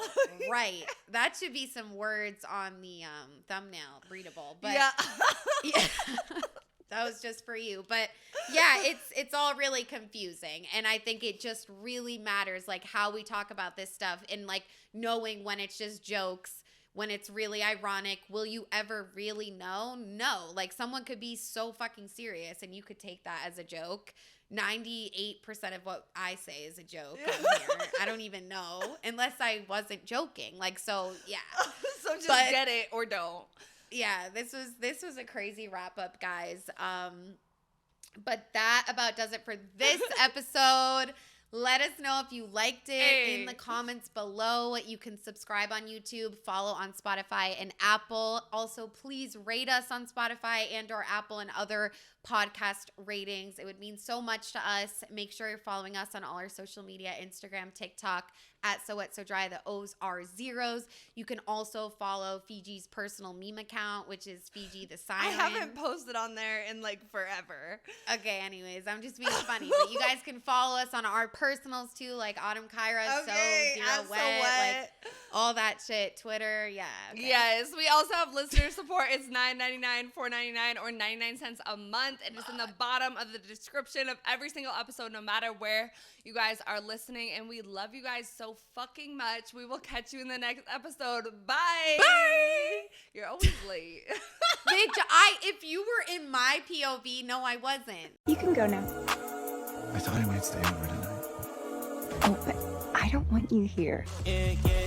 C: Right. That should be some words on the thumbnail, breedable. But yeah. That was just for you. But yeah, it's all really confusing. And I think it just really matters, like, how we talk about this stuff and, like, knowing when it's just jokes, when it's really ironic. Will you ever really know? No. Like, someone could be so fucking serious and you could take that as a joke. 98% of what I say is a joke on here. I don't even know unless I wasn't joking. Like, so yeah.
A: So just
C: But
A: get it or don't.
C: Yeah, this was a crazy wrap up, guys. But that about does it for this episode. Let us know if you liked it in the comments below. You can subscribe on YouTube, follow on Spotify and Apple. Also, please rate us on Spotify and or Apple and other podcast ratings. It would mean so much to us. Make sure you're following us on all our social media, Instagram, TikTok, at So Wet So Dry. The O's are zeros. You can also follow Fiji's personal meme account, which is Fiji the Siren.
A: I haven't posted on there in like forever.
C: Okay, anyways, I'm just being funny. But you guys can follow us on our personals too, like Autumn Kyra, So Wet, like all that shit. Twitter, yeah. Okay.
A: Yes, we also have listener support. It's $9.99, $4.99, or 99 cents a month. It is in the bottom of the description of every single episode, no matter where you guys are listening. And we love you guys so fucking much. We will catch you in the next episode. Bye.
C: Bye.
A: You're always late.
C: Bitch, if you were in my POV, no, I wasn't.
S: You can go now.
D: I thought I might stay over tonight.
S: Oh, but I don't want you here.
G: Yeah, yeah.